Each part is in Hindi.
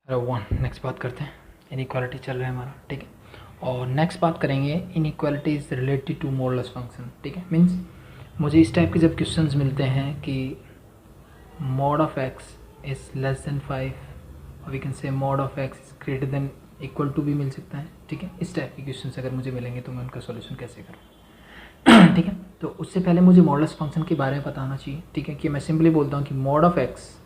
वन नेक्स्ट बात करते हैं। इनइक्वालिटी चल रहा है हमारा, ठीक है। और नेक्स्ट बात करेंगे inequality is related to modulus function, ठीक है। मीन्स मुझे इस टाइप के जब क्वेश्चंस मिलते हैं कि mod of x is less than 5 और we can say mod of x is greater than equal to भी मिल सकता है, ठीक है। इस टाइप के क्वेश्चंस अगर मुझे मिलेंगे तो मैं उनका सॉल्यूशन कैसे करूँ ठीक है। तो उससे पहले मुझे मॉडुलस फंक्शन के बारे में बताना चाहिए, ठीक है। कि मैं सिंपली बोलता हूँ कि mod of x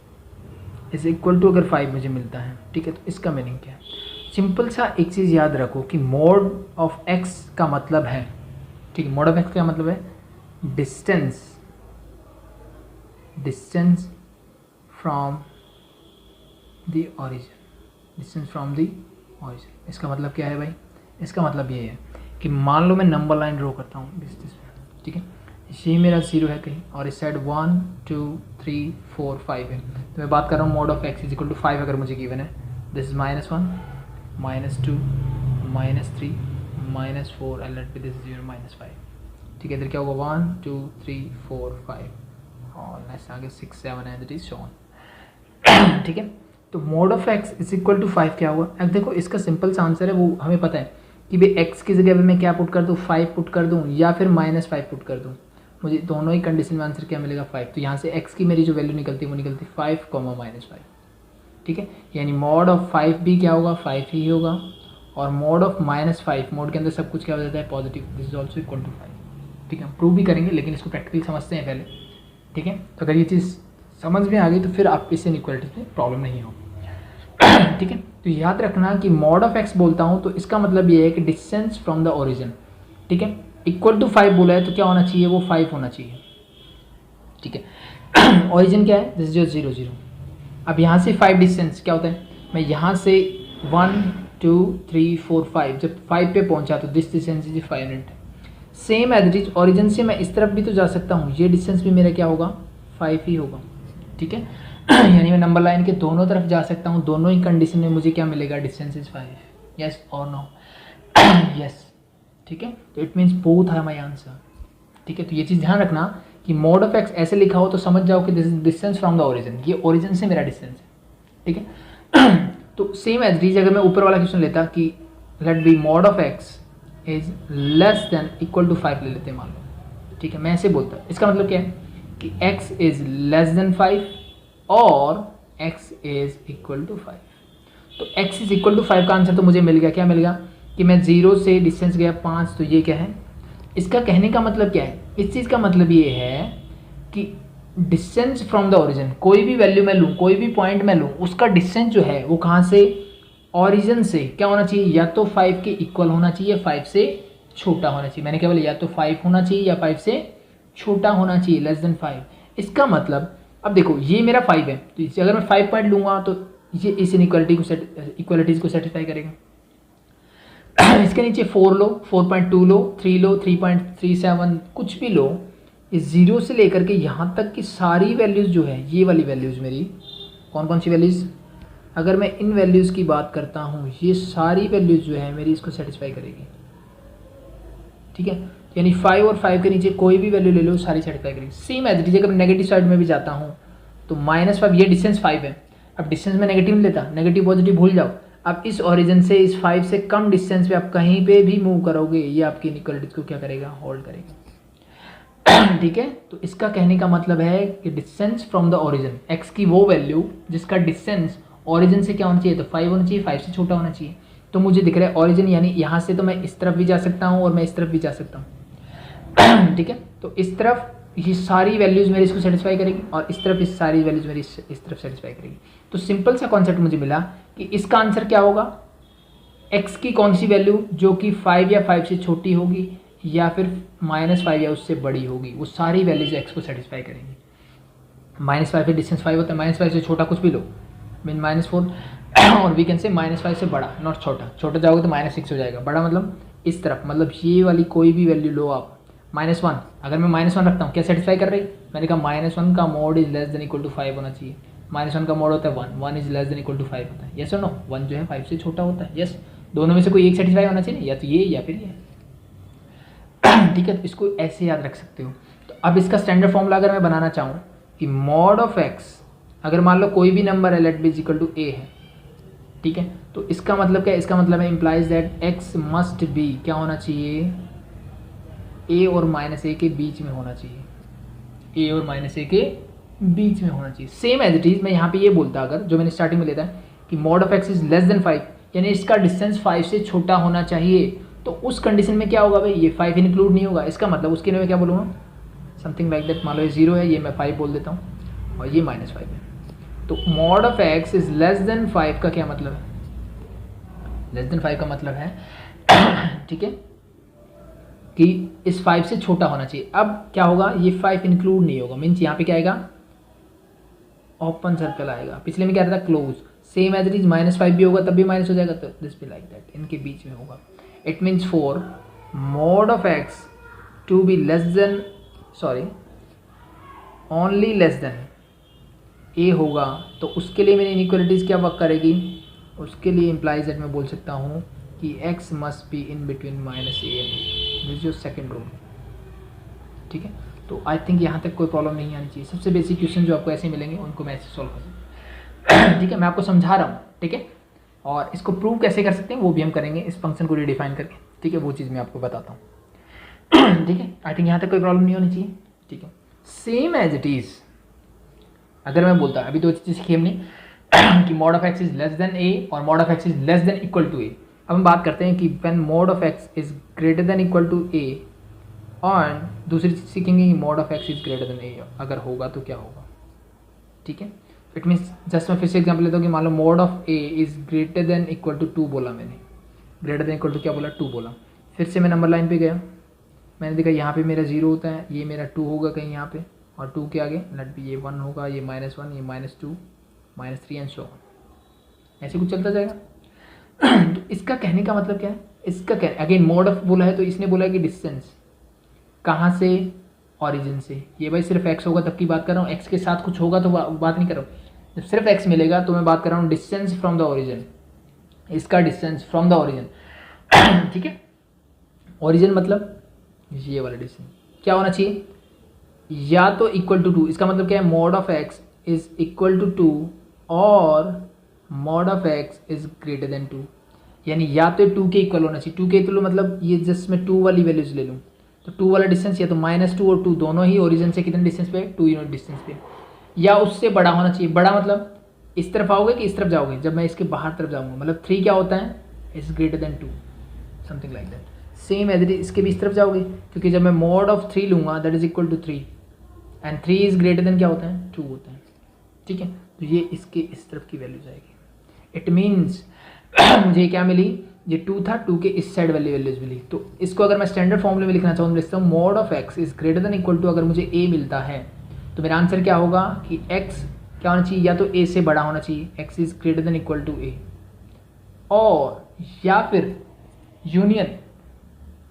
is equal to अगर 5 मुझे मिलता है, ठीक है। तो इसका मीनिंग क्या है? सिंपल सा एक चीज़ याद रखो कि मॉड ऑफ एक्स का मतलब है, ठीक है। मॉड ऑफ एक्स का मतलब है distance from the origin, distance from the origin. इसका मतलब क्या है भाई? इसका मतलब ये है कि मान लो मैं नंबर लाइन ड्रॉ करता हूँ डिस्टेंस में, ठीक है। ये मेरा 0 है कहीं और इस साइड 1 2 3 4 5 है। तो मैं बात कर रहा हूँ mod of x is equal to 5 अगर मुझे गिवन है, this is -1 -2 -3 -4 and let be this 0 -5, ठीक है। इधर क्या होगा 1 2 3 4 5 और नेक्स्ट आगे 6 7 and it is so on, ठीक है। तो mod of x is equal to 5 क्या हुआ? अब देखो इसका सिंपल सा आंसर है, वो हमें पता है कि भाई एक्स की जगह पे मैं क्या पुट कर दूँ, 5 पुट कर दूँ या फिर -5 पुट कर दूँ। मुझे दोनों ही कंडीशन में आंसर क्या मिलेगा? 5। तो यहाँ से x की मेरी जो वैल्यू निकलती है वो निकलती है 5, -5, ठीक है। यानी मॉड ऑफ 5 भी क्या होगा? 5 ही होगा। और मॉड ऑफ -5, मॉड के अंदर सब कुछ क्या हो जाता है? Positive. This is also equal to 5, ठीक है। प्रूव भी करेंगे लेकिन इसको प्रैक्टिकली समझते हैं पहले, ठीक है। तो अगर ये चीज़ समझ में आ गई तो फिर आप इससे इनइक्वालिटी में प्रॉब्लम नहीं हो ठीक है। तो याद रखना कि मॉड ऑफ एक्स बोलता हूँ तो इसका मतलब ये है कि डिस्टेंस फ्रॉम द ओरिजिन, ठीक है। इक्वल टू 5 बोला है तो क्या होना चाहिए? वो 5 होना चाहिए, ठीक है। ओरिजिन क्या है? This is 0 0। अब यहाँ से 5 डिस्टेंस क्या होता है? मैं यहाँ से 1 2 3 4 5 जब 5 पे पहुँचा तो this distance is 5 unit. Same as it is origin से मैं इस तरफ भी तो जा सकता हूँ, ये डिस्टेंस भी मेरा क्या होगा? 5 ही होगा, ठीक है। यानी मैं नंबर लाइन के दोनों तरफ जा सकता हूँ, दोनों ही कंडीशन में मुझे क्या मिलेगा? डिस्टेंस इज 5, यस और नो? यस, ठीक है। तो इट मीन्स बोथ है माई आंसर, ठीक है। तो ये चीज़ ध्यान रखना कि मॉड ऑफ एक्स ऐसे लिखा हो तो समझ जाओ कि this is distance from the origin, ये ओरिजिन से मेरा डिस्टेंस है, ठीक है। तो सेम एज डीज अगर मैं ऊपर वाला क्वेश्चन लेता कि let be mod of x is less than equal to 5 ले लेते हैं मान लो, ठीक है। मैं ऐसे बोलता, इसका मतलब क्या है कि x इज लेस देन 5 और x इज इक्वल टू 5। तो x इज इक्वल टू 5 का आंसर तो मुझे मिल गया। क्या मिल गया? कि मैं 0 से डिस्टेंस गया 5, तो ये क्या है? इसका कहने का मतलब क्या है? इस चीज़ का मतलब ये है कि डिस्टेंस फ्रॉम द ओरिजिन, कोई भी वैल्यू मैं लूँ, कोई भी पॉइंट मैं लूँ, उसका डिस्टेंस जो है वो कहाँ से? ओरिजिन से क्या होना चाहिए? या तो 5 के इक्वल होना चाहिए, 5 से छोटा होना चाहिए। मैंने क्या बोला? या तो 5 होना चाहिए या 5 से छोटा होना चाहिए, लेस देन 5। इसका मतलब अब देखो ये मेरा 5 है, तो इसे अगर मैं 5 पॉइंट लूँगा तो ये इस इनइक्वालिटी को इक्वालिटीज़ को सेटिस्फाई करेगा। इसके नीचे 4 लो, 4.2 लो, 3 लो, 3.37 कुछ भी लो, इस 0 से लेकर के यहाँ तक की सारी वैल्यूज़ जो है, ये वाली वैल्यूज़ मेरी कौन कौन सी वैल्यूज़? अगर मैं इन वैल्यूज़ की बात करता हूँ, ये सारी वैल्यूज़ जो है मेरी इसको सेटिस्फाई करेगी, ठीक है। यानी 5 और 5 के नीचे कोई भी वैल्यू ले लो, सारी सेटिस्फाई करेगी। सेम एज अगर मैं नेगेटिव साइड में भी जाता हूँ तो -5, ये डिस्टेंस 5 है। अब डिस्टेंस में नेगेटिव नहीं लेता, नेगेटिव पॉजिटिव भूल जाओ। अब इस ओरिजिन से इस 5 से कम डिस्टेंस पे आप कहीं पे भी मूव करोगे, ये आपकी इनइक्वालिटीज को क्या करेगा? होल्ड करेगा ठीक है। तो इसका कहने का मतलब है कि distance from the origin, x की वो वैल्यू जिसका डिस्टेंस ओरिजिन से क्या होना चाहिए? तो 5 होना चाहिए, 5 से छोटा होना चाहिए। तो मुझे दिख रहा है ओरिजिन, यानी यहाँ से तो मैं इस तरफ भी जा सकता हूँ और मैं इस तरफ भी जा सकता हूँ ठीक है। तो इस तरफ ये सारी वैल्यूज़ मेरी इसको सेटिस्फाई करेगी और इस तरफ इस सारी वैल्यूज़ मेरी इस तरफ सेटिस्फाई करेगी। तो सिंपल सा कॉन्सेप्ट मुझे मिला कि इसका आंसर क्या होगा? x की कौन सी वैल्यू जो कि 5 या 5 से छोटी होगी या फिर -5 या उससे बड़ी होगी, वो सारी वैल्यूज x को सेटिस्फाई करेंगी। -5 पे डिस्टेंस 5 होता है, -5 से छोटा कुछ भी लो, मीन -4 और वी कैन से -5 से बड़ा, नॉट छोटा। छोटा जाओगे तो -6 हो जाएगा, बड़ा मतलब इस तरफ, मतलब ये वाली कोई भी वैल्यू लो आप। -1 अगर मैं -1 रखता हूँ, क्या सेटिस्फाई कर रही? मैंने कहा -1 का mod is less than equal to 5 होना चाहिए। -1 का मोड होता है 1, 1 is less than equal to 5 होता है, यस और नो? 1 जो है 5 से छोटा होता है, यस। दोनों में से कोई एक सेटिस्फाई होना चाहिए, या तो ये या फिर ये ठीक है। तो इसको ऐसे याद रख सकते हो। तो अब इसका स्टैंडर्ड फॉर्मूला अगर मैं बनाना चाहूँ कि मॉड ऑफ एक्स, अगर मान लो कोई भी नंबर है, let be equal to a है, ठीक है। तो इसका मतलब क्या है, इसका मतलब है implies that x must be क्या होना चाहिए, ए और माइनस ए के बीच में होना चाहिए, ए और माइनस ए के बीच में होना चाहिए। सेम एज इट इज मैं यहाँ पे ये बोलता अगर जो मैंने स्टार्टिंग में लेता है कि mod of x is less than 5 यानी इसका डिस्टेंस 5 से छोटा होना चाहिए, तो उस कंडीशन में क्या होगा भाई, ये 5 इंक्लूड नहीं होगा। इसका मतलब उसके लिए मैं क्या बोलूँगा, समथिंग लाइक दैट, मान लो ये 0 है, ये मैं 5 बोल देता हूँ और ये -5 है। तो mod of x is less than 5 का क्या मतलब है, लेस देन 5 का मतलब है ठीक है कि इस 5 से छोटा होना चाहिए। अब क्या होगा, ये 5 इंक्लूड नहीं होगा, मीन्स यहाँ पे क्या आएगा, ओपन सर्कल आएगा। पिछले में क्या था, close. Same as it is -5 भी होगा तब भी माइनस हो जाएगा, तो दिस बी लाइक दैट, इनके बीच में होगा। It means for mod of x to be less than, sorry only less than a होगा, तो उसके लिए मेरी इनइक्वालिटीज़ क्या वर्क करेगी, उसके लिए इम्प्लाइज दैट मैं बोल सकता हूँ कि x must be in between -a and this is your second rule. ठीक है, तो आई थिंक यहाँ तक कोई प्रॉब्लम नहीं आनी चाहिए। सबसे बेसिक क्वेश्चन जो आपको ऐसे मिलेंगे उनको मैं ऐसे सॉल्व कर सकता ठीक है, मैं आपको समझा रहा हूँ, ठीक है। और इसको प्रूव कैसे कर सकते हैं वो भी हम करेंगे इस फंक्शन को रिडिफाइन करके, ठीक है, वो चीज़ मैं आपको बताता हूँ ठीक है, आई थिंक यहाँ तक कोई प्रॉब्लम नहीं होनी चाहिए। ठीक है, सेम एज इट इज़ अगर मैं बोलता, अभी 2 चीज़ें सीखी हमने कि mod of x is less than a और mod of x is less than equal to a. अब हम बात करते हैं कि when mod of x is greater than equal to a, और दूसरी चीज़ सीखेंगे कि mod of x is greater than a अगर होगा तो क्या होगा। ठीक है, इट मीन्स जस्ट मैं फिर से एग्जाम्पल लेता हूँ कि मान लो mod of a is greater than equal to 2 बोला मैंने, ग्रेटर देन इक्वल टू क्या बोला, 2 बोला। फिर से मैं नंबर लाइन पे गया, मैंने देखा यहाँ पे मेरा 0 होता है, ये मेरा 2 होगा कहीं यहाँ पे, और 2 के आगे लेट बी ये 1 होगा, ये -1, ये -2, -3 एंड सो ऑन, ऐसे कुछ चलता जाएगा तो इसका कहने का मतलब क्या है, इसका क्या अगेन मॉड ऑफ बोला है तो इसने बोला है कि डिस्टेंस कहाँ से, ऑरिजिन से। ये भाई सिर्फ x होगा तब की बात कर रहा हूँ, x के साथ कुछ होगा तो बात नहीं कर रहा हूँ। जब सिर्फ x मिलेगा तो मैं बात कर रहा हूँ डिस्टेंस फ्रॉम द ओरिजिन, इसका डिस्टेंस फ्रॉम द ओरिजिन ठीक है, ओरिजिन मतलब ये वाला डिस्टेंस क्या होना चाहिए, या तो इक्वल टू 2। इसका मतलब क्या है, mod of x is equal to 2 और mod of x is greater than 2, यानी या तो 2 के इक्वल होना चाहिए। 2 के इक्वल मतलब ये जस्ट मैं 2 वाली वैल्यूज ले लूँ तो 2 वाला डिस्टेंस या तो -2 और 2 दोनों ही ओरिजिन से कितने डिस्टेंस पे, 2 यूनिट डिस्टेंस पे, या उससे बड़ा होना चाहिए। बड़ा मतलब इस तरफ आओगे कि इस तरफ जाओगे, जब मैं इसके बाहर तरफ जाऊँगा मतलब 3 क्या होता है, is greater than 2, something like that. Same as it is इसके भी इस तरफ जाओगे, क्योंकि जब मैं मॉड ऑफ 3 लूँगा that is equal to 3 and 3 is greater than क्या होता है, 2 होता है। ठीक है, तो ये इसके इस तरफ की वैल्यू जाएगी। इट मीन्स मुझे क्या मिली, ये 2 था, 2 के इस साइड वाली वैल्यूज मिली। तो इसको अगर मैं स्टैंडर्ड फॉर्मूले में लिखना चाहूँ तो लिखता हूँ mod of x is greater than equal to, अगर मुझे ए मिलता है तो मेरा आंसर क्या होगा कि एक्स क्या होना चाहिए, या तो ए से बड़ा होना चाहिए, x is greater than equal to a, और या फिर यूनियन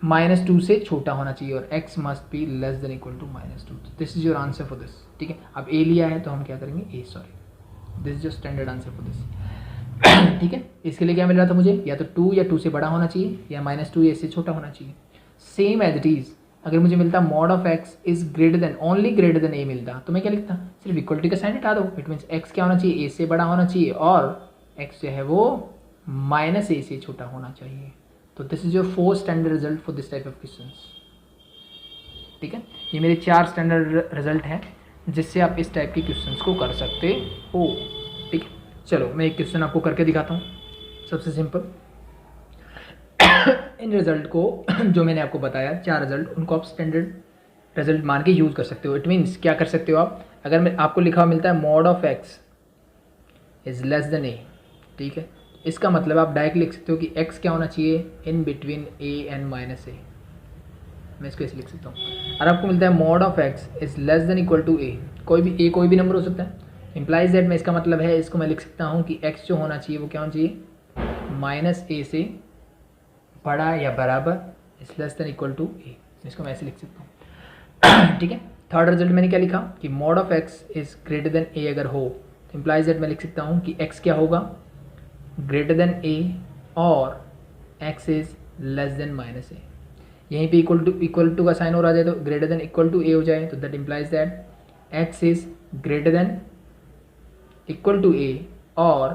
-2 से छोटा होना चाहिए और x must be less than equal to -2। This is your answer for this. ठीक है, अब a लिया है तो हम क्या करेंगे, a, sorry this is your standard answer for this ठीक है, इसके लिए क्या मिल रहा था मुझे, या तो 2 या 2 से बड़ा होना चाहिए, या -2 या इससे छोटा होना चाहिए। सेम एज इट इज अगर मुझे मिलता mod of x is greater then, only greater than a मिलता, तो मैं क्या लिखता, सिर्फ इक्वलिटी का साइन हटा दो। इट मीन्स x क्या होना चाहिए, a से बड़ा होना चाहिए और x जो है वो -a से छोटा होना चाहिए। तो this is your 4 standard result for this type of questions. ठीक है, ये मेरे 4 स्टैंडर्ड रिजल्ट हैं जिससे आप इस टाइप के क्वेश्चंस को कर सकते हो। ठीक है, चलो मैं एक क्वेश्चन आपको करके दिखाता हूँ, सबसे सिंपल इन रिजल्ट को जो मैंने आपको बताया 4 रिजल्ट, उनको आप स्टैंडर्ड रिजल्ट मान के यूज़ कर सकते हो। इट मीन्स क्या कर सकते हो आप, अगर मैं आपको लिखा मिलता है mod of x is less than a, ठीक है, इसका मतलब आप डायरेक्ट लिख सकते हो कि x क्या होना चाहिए, in between a and -a। मैं इसको ऐसे लिख सकता हूँ। और आपको मिलता है mod of x is less than equal to a, कोई भी a कोई भी नंबर हो सकता है, इम्प्लाइज दैट में इसका मतलब है, इसको मैं लिख सकता हूँ कि x जो होना चाहिए वो क्या होना चाहिए, -a से बड़ा या बराबर is less than equal to a। इसको मैं ऐसे लिख सकता हूँ ठीक है, थर्ड रिजल्ट मैंने क्या लिखा कि mod of x is greater then a अगर हो, तो इम्प्लाइज दैट मैं लिख सकता हूँ कि x क्या होगा, ग्रेटर देन a और x is less then -a। यहीं पे इक्वल टू का साइन और आ जाए तो greater than equal to a हो जाए, तो that implies that x is greater than equal to a और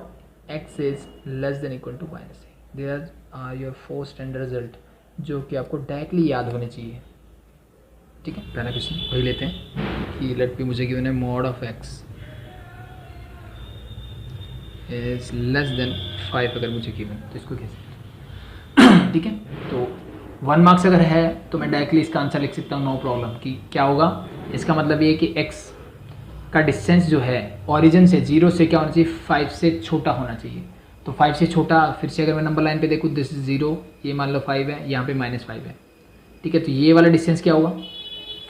x is less than equal to minus a. There are your 4 standard result जो कि आपको डायरेक्टली याद होने चाहिए। ठीक है, पहला क्वेश्चन वही लेते हैं कि लेट बी मुझे गिवन है mod of x is less than 5 अगर मुझे गिवन, तो इसको कैसे ठीक है, तो 1 मार्क्स अगर है तो मैं डायरेक्टली इसका आंसर लिख सकता हूँ, नो प्रॉब्लम। कि क्या होगा, इसका मतलब ये कि x का डिस्टेंस जो है ओरिजिन से 0 से क्या होना चाहिए, 5 से छोटा होना चाहिए। तो 5 से छोटा, फिर से अगर मैं नंबर लाइन पे देखूँ, दिस इज 0, ये मान लो 5 है, यहाँ पे -5 है। ठीक है, तो ये वाला डिस्टेंस क्या होगा,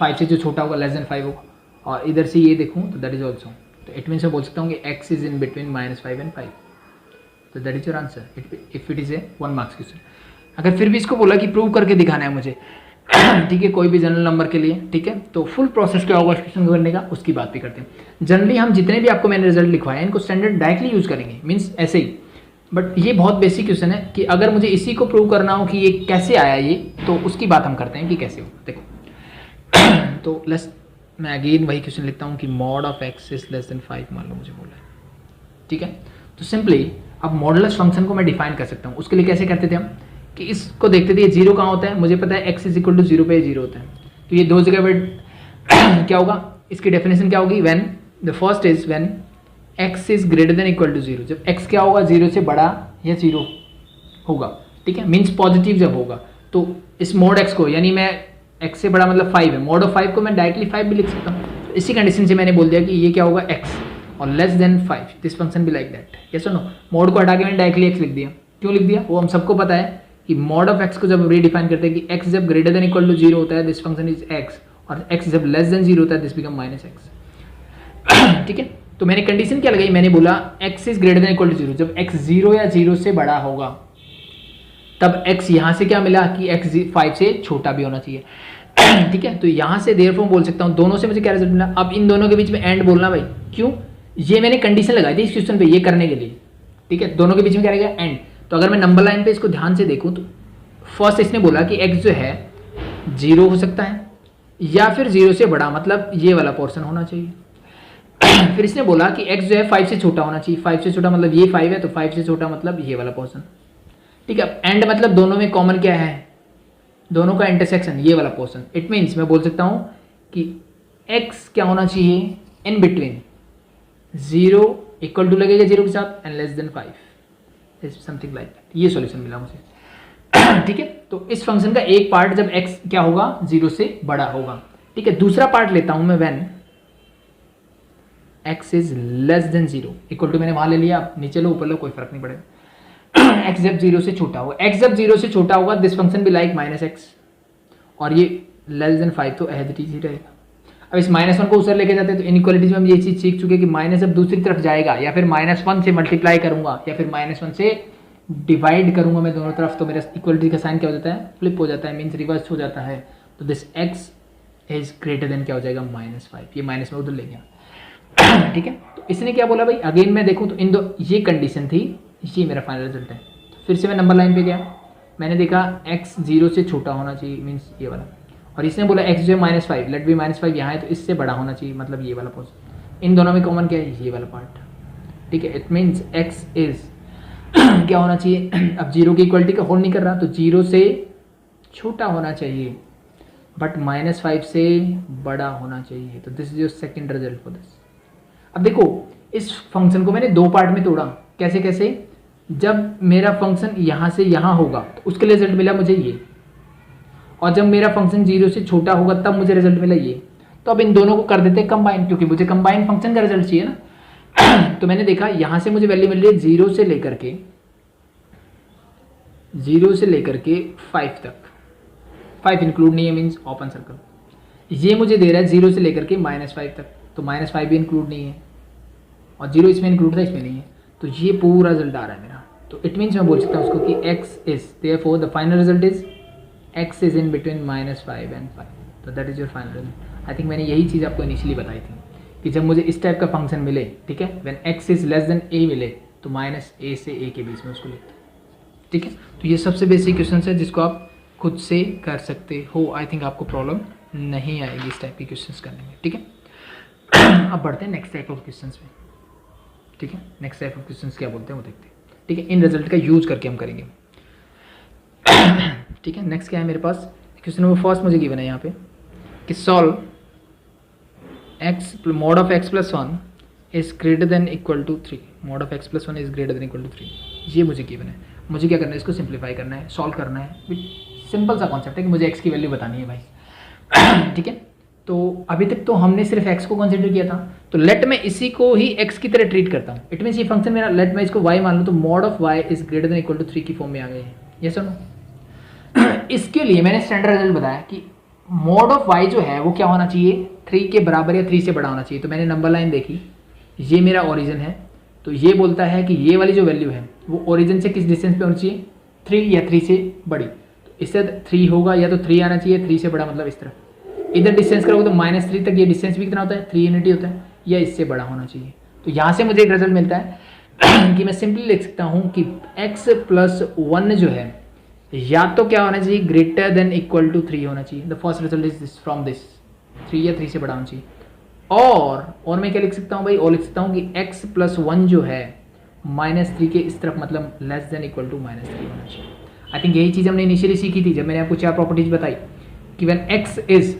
5 से जो छोटा होगा लेस देन 5 होगा। और इधर से ये देखूँ तो दैट इज ऑल्सो, तो इट मीन्स मैं बोल सकता हूँ कि x is in between -5 and 5। तो that is your answer if it is a 1 marks question. अगर फिर भी इसको बोला कि प्रूव करके दिखाना है मुझे ठीक है, कोई भी जनरल नंबर के लिए, ठीक है, तो फुल प्रोसेस क्या होगा क्वेश्चन करने का, उसकी बात भी करते हैं। जनरली हम जितने भी आपको मैंने रिजल्ट लिखवाए इनको स्टैंडर्ड डायरेक्टली यूज करेंगे, मीन्स ऐसे ही। बट ये बहुत बेसिक क्वेश्चन है कि अगर मुझे इसी को प्रूव करना हो कि ये कैसे आया ये, तो उसकी बात हम करते हैं कि कैसे हो। देखो तो लेट्स, मैं अगेन वही क्वेश्चन लिखता हूँ कि mod of x is less than 5 मान लो मुझे बोला है। ठीक है, तो सिंपली अब मॉडुलस फंक्शन को मैं डिफाइन कर सकता हूँ। उसके लिए कैसे करते थे हम कि इसको देखते थे, ये 0 कहाँ होता है, मुझे पता है x इज इक्वल टू 0 पे 0 होता है, तो ये दो जगह पे क्या होगा, इसकी डेफिनेशन क्या होगी, when the first is when x is greater than equal to 0, जब x क्या होगा 0 से बड़ा या 0 होगा। ठीक है, मीन्स पॉजिटिव जब होगा, तो इस मोड x को, यानी मैं x से बड़ा मतलब 5 है, मोड ऑफ 5 को मैं डायरेक्टली 5 भी लिख सकता हूँ। तो इसी कंडीशन से मैंने बोल दिया कि ये क्या होगा x और लेस देन 5, दिस फंक्शन भी लाइक दैट। यस और नो, मोड को हटा के मैंने डायरेक्टली x लिख दिया। क्यों लिख दिया, वो हम सबको पता है कि मॉड ऑफ x को जब रीडिफाइन करते हैं कि x जब ग्रेटर देन इक्वल टू 0 होता है दिस फंक्शन इज x, और x जब लेस देन 0 होता है दिस बिकम -x। ठीक है, तो मैंने कंडीशन क्या लगाई, मैंने बोला x is greater than equal to 0, जब x 0 या 0 से बड़ा होगा तब x यहाँ से क्या मिला कि x 5 से छोटा भी होना चाहिए। ठीक है, तो यहाँ से देयरफॉर बोल सकता हूँ दोनों से मुझे क्या रिजल्ट मिला। अब इन दोनों के बीच में एंड बोलना भाई, क्यों, ये मैंने कंडीशन लगाई थी इस क्वेश्चन पे ये करने के लिए। ठीक है, दोनों के बीच में क्या रहेगा, एंड। तो अगर मैं नंबर लाइन पे इसको ध्यान से देखूं तो फर्स्ट इसने बोला कि x जो है 0 हो सकता है या फिर 0 से बड़ा, मतलब ये वाला पोर्शन होना चाहिए। फिर इसने बोला कि x जो है 5 से छोटा होना चाहिए, 5 से छोटा मतलब ये 5 है, तो 5 से छोटा मतलब ये वाला पोर्शन। ठीक है, एंड मतलब दोनों में कॉमन क्या है, दोनों का इंटरसेक्शन ये वाला पोर्शन। इट मीन्स मैं बोल सकता हूँ कि x क्या होना चाहिए, इन बिटवीन 0 इक्वल टू लगेगा 0 के साथ and less than 5, something like that. ये सॉल्यूशन मिला मुझे। ठीक है, तो इस फंक्शन का एक पार्ट जब x क्या होगा 0 से बड़ा होगा। ठीक है, दूसरा पार्ट लेता हूं मैं when x is less than 0 equal to, मैंने वहां ले लिया, आप नीचे लो ऊपर लो कोई फर्क नहीं पड़ेगा। x जब 0 से छोटा होगा, x जब 0 से छोटा होगा दिस फंक्शन भी लाइक -x, और ये लेस देन 5 तो एज इट इज ही रहेगा। अब इस -1 को उधर लेके जाते हैं तो इनइक्वालिटीज में हम ये चीज सीख चुके कि माइनस जब दूसरी तरफ जाएगा या फिर -1 से मल्टीप्लाई करूंगा या फिर -1 से डिवाइड करूंगा मैं दोनों तरफ, तो मेरा इक्वलिटी का साइन क्या हो जाता है, फ्लिप हो जाता है, मीन्स रिवर्स हो जाता है। तो this x is greater than क्या हो जाएगा -5, ये माइनस में उधर ले गया। ठीक है, तो इसने क्या बोला भाई, अगेन मैं देखूँ तो इन दो ये कंडीशन थी, ये मेरा फाइनल रिजल्ट है। फिर से मैं नंबर लाइन पे गया, मैंने देखा x 0 से छोटा होना चाहिए, मीन्स ये वाला, और इसने बोला x जो है -5, लेट बी -5 यहाँ है तो इससे बड़ा होना चाहिए, मतलब ये वाला पोर्शन। इन दोनों में कॉमन क्या है, ये वाला पार्ट। ठीक है, इट मीन्स x इज क्या होना चाहिए, अब 0 की इक्वलिटी का होल्ड नहीं कर रहा तो 0 से छोटा होना चाहिए बट -5 से बड़ा होना चाहिए। तो this is your second result for this. अब देखो इस फंक्शन को मैंने दो पार्ट में तोड़ा, कैसे कैसे, जब मेरा फंक्शन यहाँ से यहाँ होगा तो उसके लिए रिजल्ट मिला मुझे ये, और जब मेरा फंक्शन 0 से छोटा होगा तब मुझे रिजल्ट मिला ये। तो अब इन दोनों को कर देते हैं कंबाइन, क्योंकि मुझे कंबाइन फंक्शन का रिजल्ट चाहिए ना। तो मैंने देखा यहाँ से मुझे वैल्यू मिल रही है 0 से लेकर के 5 तक, 5 इंक्लूड नहीं है, मीन्स ओपन सर्कल। ये मुझे दे रहा है 0 से लेकर के -5 तक, तो -5 भी इंक्लूड नहीं है, और 0 इसमें इंक्लूड था इसमें नहीं है, तो ये पूरा रिजल्ट आ रहा है मेरा। तो इट मीन्स मैं बोल सकता हूँ उसको कि x is therefore the final result is x is in between -5 and 5, तो that is your final result. I think मैंने यही चीज़ आपको इनिशियली बताई थी कि जब मुझे इस टाइप का फंक्शन मिले, ठीक है, when x is less then a मिले तो -a से a के बीच में उसको लिखते हैं। ठीक है, तो ये सबसे बेसिक क्वेश्चन है जिसको आप खुद से कर सकते हो। आई थिंक आपको प्रॉब्लम नहीं आएगी इस टाइप के क्वेश्चन करने में। ठीक है, अब बढ़ते हैं नेक्स्ट टाइप ऑफ क्वेश्चन में। ठीक है, नेक्स्ट टाइप ऑफ क्वेश्चन क्या बोलते हैं वो देखते हैं। ठीक है, इन रिजल्ट का यूज करके हम करेंगे। ठीक है, नेक्स्ट क्या है मेरे पास, क्वेश्चन नंबर फर्स्ट मुझे गिवन है यहाँ पे कि solve x mod of x plus 1 is greater than equal to 3, mod of x plus 1 is greater than equal to 3, ये मुझे गिवन है। मुझे क्या करना है, इसको सिंप्लीफाई करना है, सॉल्व करना है। सिंपल सा कॉन्सेप्ट है कि मुझे x की वैल्यू बतानी है भाई। ठीक है, तो अभी तक तो हमने सिर्फ x को कंसिडर किया था, तो लेट मैं इसी को ही x की तरह ट्रीट करता हूँ। इट मीन्स ये फंक्शन मेरा, लेट मैं इसको y मान लूँ, तो mod of y is greater than equal to 3 की फॉर्म में आ गए हैं, ये सुनो। इसके लिए मैंने स्टैंडर्ड रिजल्ट बताया कि mod ऑफ y जो है वो क्या होना चाहिए, 3 के बराबर या 3 से बड़ा होना चाहिए। तो मैंने नंबर लाइन देखी, ये मेरा ओरिजिन है, तो ये बोलता है कि ये वाली जो वैल्यू है वो ओरिजिन से किस डिस्टेंस पे होनी चाहिए, 3 या 3 से बड़ी। तो इससे 3 होगा या तो 3 आना चाहिए, 3 से बड़ा मतलब इस तरफ। इधर डिस्टेंस करोगे तो -3 तक, ये डिस्टेंस भी कितना होता है, 3 यूनिटी होता है, या इससे बड़ा होना चाहिए। तो यहाँ से मुझे एक रिजल्ट मिलता है कि मैं सिंपली लिख सकता हूँ कि x प्लस 1 जो है या तो क्या होना चाहिए, ग्रेटर देन इक्वल टू 3 होना चाहिए। The first result is this, from this 3 या 3 से बड़ा होना चाहिए। और मैं क्या लिख सकता हूँ भाई, और लिख सकता हूँ कि x प्लस 1 जो है -3 के इस तरफ मतलब लेस देन इक्वल टू -3 होना चाहिए। आई थिंक यही चीज़ हमने इनिशियली सीखी थी जब मैंने आपको 4 प्रॉपर्टीज बताई कि when x is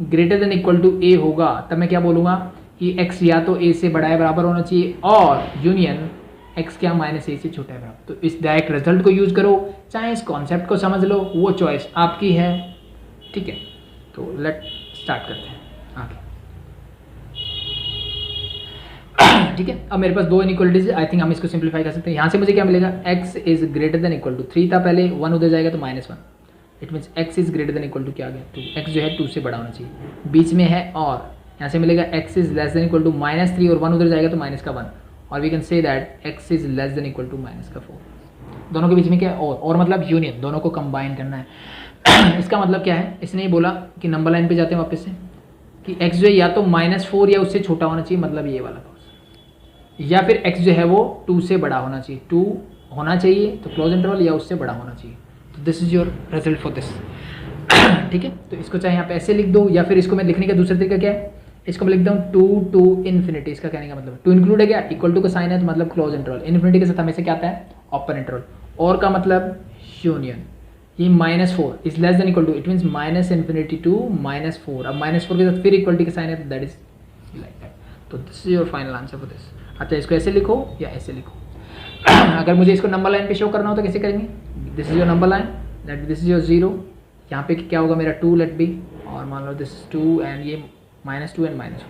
greater than equal to a होगा, तब मैं क्या बोलूँगा कि x या तो a से बड़ा है, बराबर होना चाहिए, और यूनियन x क्या -a से छोटा है, बराबर। तो इस डायरेक्ट रिजल्ट को यूज करो, चाहे इस कॉन्सेप्ट को समझ लो, वो चॉइस आपकी है। ठीक है, तो लेट स्टार्ट करते हैं आगे। ठीक है, अब मेरे पास 2 इनइक्वालिटीज, आई थिंक हम इसको सिंप्लीफाई कर सकते हैं। यहाँ से मुझे क्या मिलेगा, x is greater than equal to 3 था पहले, 1 उधर जाएगा तो -1। It means x is greater than equal to क्या आ गया, 2। x जो है 2 से बड़ा होना चाहिए, बीच में है, और यहाँ से मिलेगा x is less than equal to -3, और 1 उधर जाएगा तो -1, और we can say that x is less than equal to -4। दोनों के बीच में क्या है, और मतलब यूनियन, दोनों को कंबाइन करना है। इसका मतलब क्या है, इसने ये बोला कि नंबर लाइन पे जाते हैं वापस से कि x जो है या तो -4 या उससे छोटा होना चाहिए, मतलब ये वाला क्लॉज, या फिर x जो है वो 2 से बड़ा होना चाहिए, 2 होना चाहिए तो क्लोज इंटरवल, या उससे बड़ा होना चाहिए। तो this is your result for this. ठीक है, तो इसको चाहे यहाँ पे ऐसे लिख दो, या फिर इसको मैं लिखने का दूसरा तरीका क्या है, इसको मैं लिखता हूँ 2 टू इन्फिनिटी। इसका कहने का मतलब 2 इंक्लूड है क्या, इक्वल टू का साइन है तो मतलब क्लोज इंटरवल, इन्फिनिटी के साथ हमेशा क्या आता है, ओपन इंटरवल, और का मतलब यूनियन। ये -4 is less than equal to, it means -infinity to -4। अब -4 के साथ फिर इक्वलिटी का साइन है तो दैट इज लाइक दैट। तो this is your final answer for this. अच्छा, इसको ऐसे लिखो या ऐसे लिखो। अगर मुझे इसको नंबर लाइन पे शो करना हो तो कैसे करेंगे, this is your number line, that this is your 0, यहाँ पे क्या होगा मेरा 2 लेट बी, और मान लो दिस 2 एंड ये -2 एंड -4।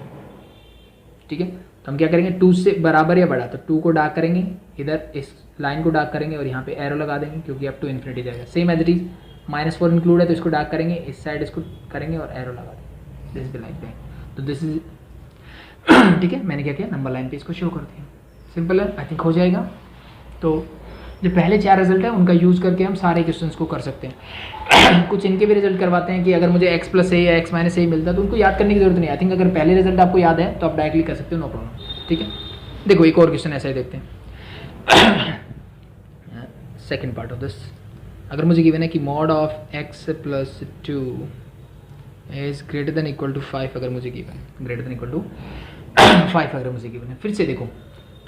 ठीक है, तो हम क्या करेंगे, 2 से बराबर या बड़ा, तो 2 को डार्क करेंगे, इधर इस लाइन को डार्क करेंगे, और यहाँ पे एरो लगा देंगे क्योंकि अब 2 इन्फिनिटी जाएगा। Same as it is -4 include है तो इसको डार्क करेंगे, इस साइड इसको करेंगे और एरो लगा देंगे, दिस बी लाइक दैट। तो दिस इज ठीक है, मैंने क्या किया, नंबर लाइन पे इसको शो कर दिया। सिंपल है, आई थिंक हो जाएगा। तो जो पहले 4 रिजल्ट है उनका यूज़ करके हम सारे क्वेश्चंस को कर सकते हैं। कुछ इनके भी रिजल्ट करवाते हैं कि अगर मुझे x प्लस a या x माइनस a मिलता है तो उनको याद करने की जरूरत नहीं। आई थिंक अगर पहले रिजल्ट आपको याद है तो आप डायरेक्टली कर सकते हो, नो प्रॉब्लम। ठीक है, देखो एक और क्वेश्चन ऐसा ही देखते हैं। सेकेंड पार्ट ऑफ दिस, अगर मुझे गिवन है कि mod of x plus 2 is greater than equal to 5, अगर मुझे गिवन है ग्रेटर देन इक्वल टू 5 अगर मुझे गिवन है, फिर से देखो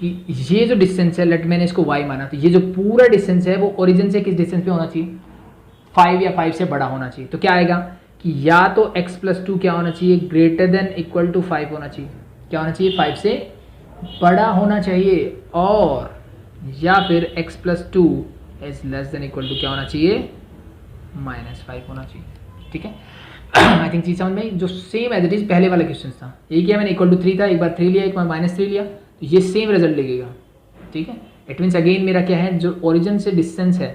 कि ये जो डिस्टेंस है, लेट मैंने इसको y माना, तो ये जो पूरा डिस्टेंस है वो ओरिजिन से किस डिस्टेंस पे होना चाहिए, 5 या 5 से बड़ा होना चाहिए। तो क्या आएगा कि या तो x प्लस 2 क्या होना चाहिए, ग्रेटर देन इक्वल टू 5 होना चाहिए, क्या होना चाहिए, 5 से बड़ा होना चाहिए, और या फिर x plus 2 is less than equal to क्या होना चाहिए, -5 होना चाहिए। ठीक है, आई थिंक चीज समझ में, जो सेम एज इट इज पहले वाला क्वेश्चन था, एक किया मैंने इक्वल टू 3 था, एक बार 3 लिया, एक बार -3 लिया, तो ये सेम रिजल्ट लगेगा। ठीक है, इट मीन्स अगेन मेरा क्या है, जो ओरिजिन से डिस्टेंस है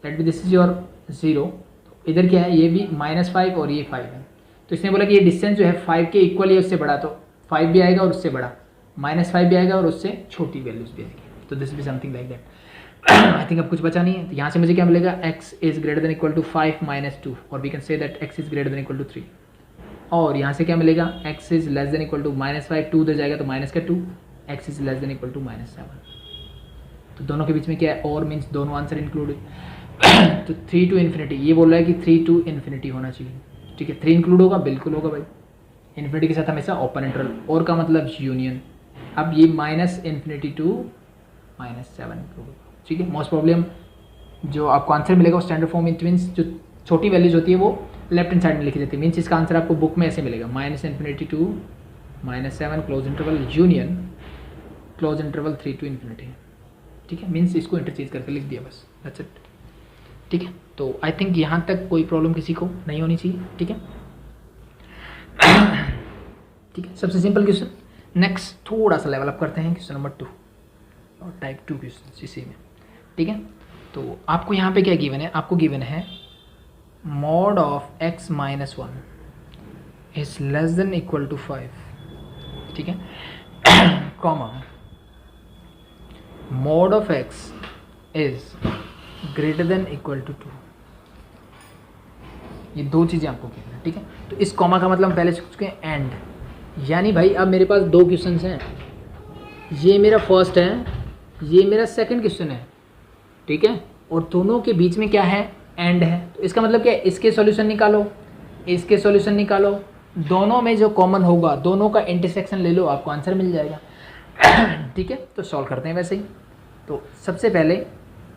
that be this is your 0, तो इधर क्या है, ये भी -5 और ये 5 है। तो इसने बोला कि ये डिस्टेंस जो है 5 के इक्वल या उससे बड़ा, तो 5 भी आएगा और उससे बड़ा, -5 भी आएगा और उससे छोटी वैल्यूज भी आएगी। तो दिस भी something like that. I think अब कुछ बचा नहीं है, तो यहाँ से मुझे क्या मिलेगा, x is greater than equal to 5 - 2, और we can say that x is greater than equal to 3, और यहाँ से क्या मिलेगा, x is less than equal to -5, 2 उधर जाएगा तो -2, x is less than equal to -7। तो दोनों के बीच में क्या है, और मीन्स दोनों आंसर इंक्लूड है। तो 3 टू इन्फिनिटी, ये बोल रहा है कि 3 टू इन्फिनिटी होना चाहिए। ठीक है, 3 इंक्लूड होगा, बिल्कुल होगा भाई, इन्फिनिटी के साथ हमेशा ओपन इंटरवल, और का मतलब यूनियन, अब ये -∞ to -7, ठीक है। मोस्ट प्रॉब्लम जो आपको आंसर मिलेगा वो स्टैंडर्ड फॉर्म में मीन्स जो छोटी वैल्यूज होती है वो लेफ्ट हैंड साइड में लिखी जाती है। मीन्स इसका आंसर आपको बुक में ऐसे मिलेगा -∞ to -7 close interval union close interval 3 to ∞, ठीक है। मीन्स इसको इंटरचेंज करके लिख दिया बस, दैट्स इट, ठीक है। तो आई थिंक यहाँ तक कोई प्रॉब्लम किसी को नहीं होनी चाहिए, ठीक है। ठीक है, सबसे सिंपल क्वेश्चन। नेक्स्ट थोड़ा सा लेवल अप करते हैं, क्वेश्चन नंबर 2 और टाइप 2 क्वेश्चन इसी में, ठीक है। तो आपको यहाँ पे क्या गिवन है, आपको गिवन है mod of x - 1 is less than equal to 5, ठीक है, comma mod of x is greater than equal to 2। ये दो चीज़ें आपको गिवन है, ठीक है। तो इस कॉमा का मतलब हम पहले सीख चुके हैं एंड, यानी भाई अब मेरे पास दो क्वेश्चंस हैं, ये मेरा फर्स्ट है, ये मेरा सेकंड क्वेश्चन है, ठीक है, और दोनों के बीच में क्या है, एंड है। तो इसका मतलब क्या है, इसके सॉल्यूशन निकालो, इसके सॉल्यूशन निकालो, दोनों में जो कॉमन होगा दोनों का इंटरसेक्शन ले लो, आपको आंसर मिल जाएगा, ठीक है। तो सॉल्व करते हैं वैसे ही। तो सबसे पहले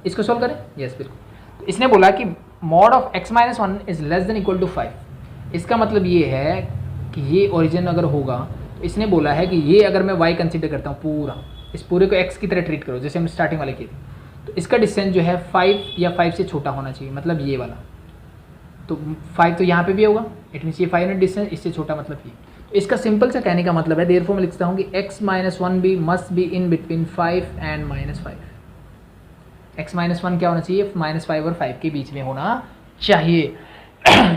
इसको सॉल्व करें, यस बिल्कुल। तो इसने बोला कि mod of x - 1 is less than equal to 5। इसका मतलब ये है कि ये ओरिजिन अगर होगा, तो इसने बोला है कि ये अगर मैं y कंसीडर करता हूँ पूरा, इस पूरे को x की तरह ट्रीट करो जैसे हम स्टार्टिंग वाले किए थे, तो इसका डिस्टेंस जो है 5 या 5 से छोटा होना चाहिए, मतलब ये वाला। तो 5 तो यहाँ पे भी होगा, इट मीन्स ये 5 यूनिट डिस्टेंस, इससे छोटा मतलब ये। तो इसका सिंपल सा कहने का मतलब है, देयरफॉर मैं लिखता हूँ कि x - 1 भी must be in between 5 and -5। x - 1 क्या होना चाहिए, -5 और 5 के बीच में होना चाहिए,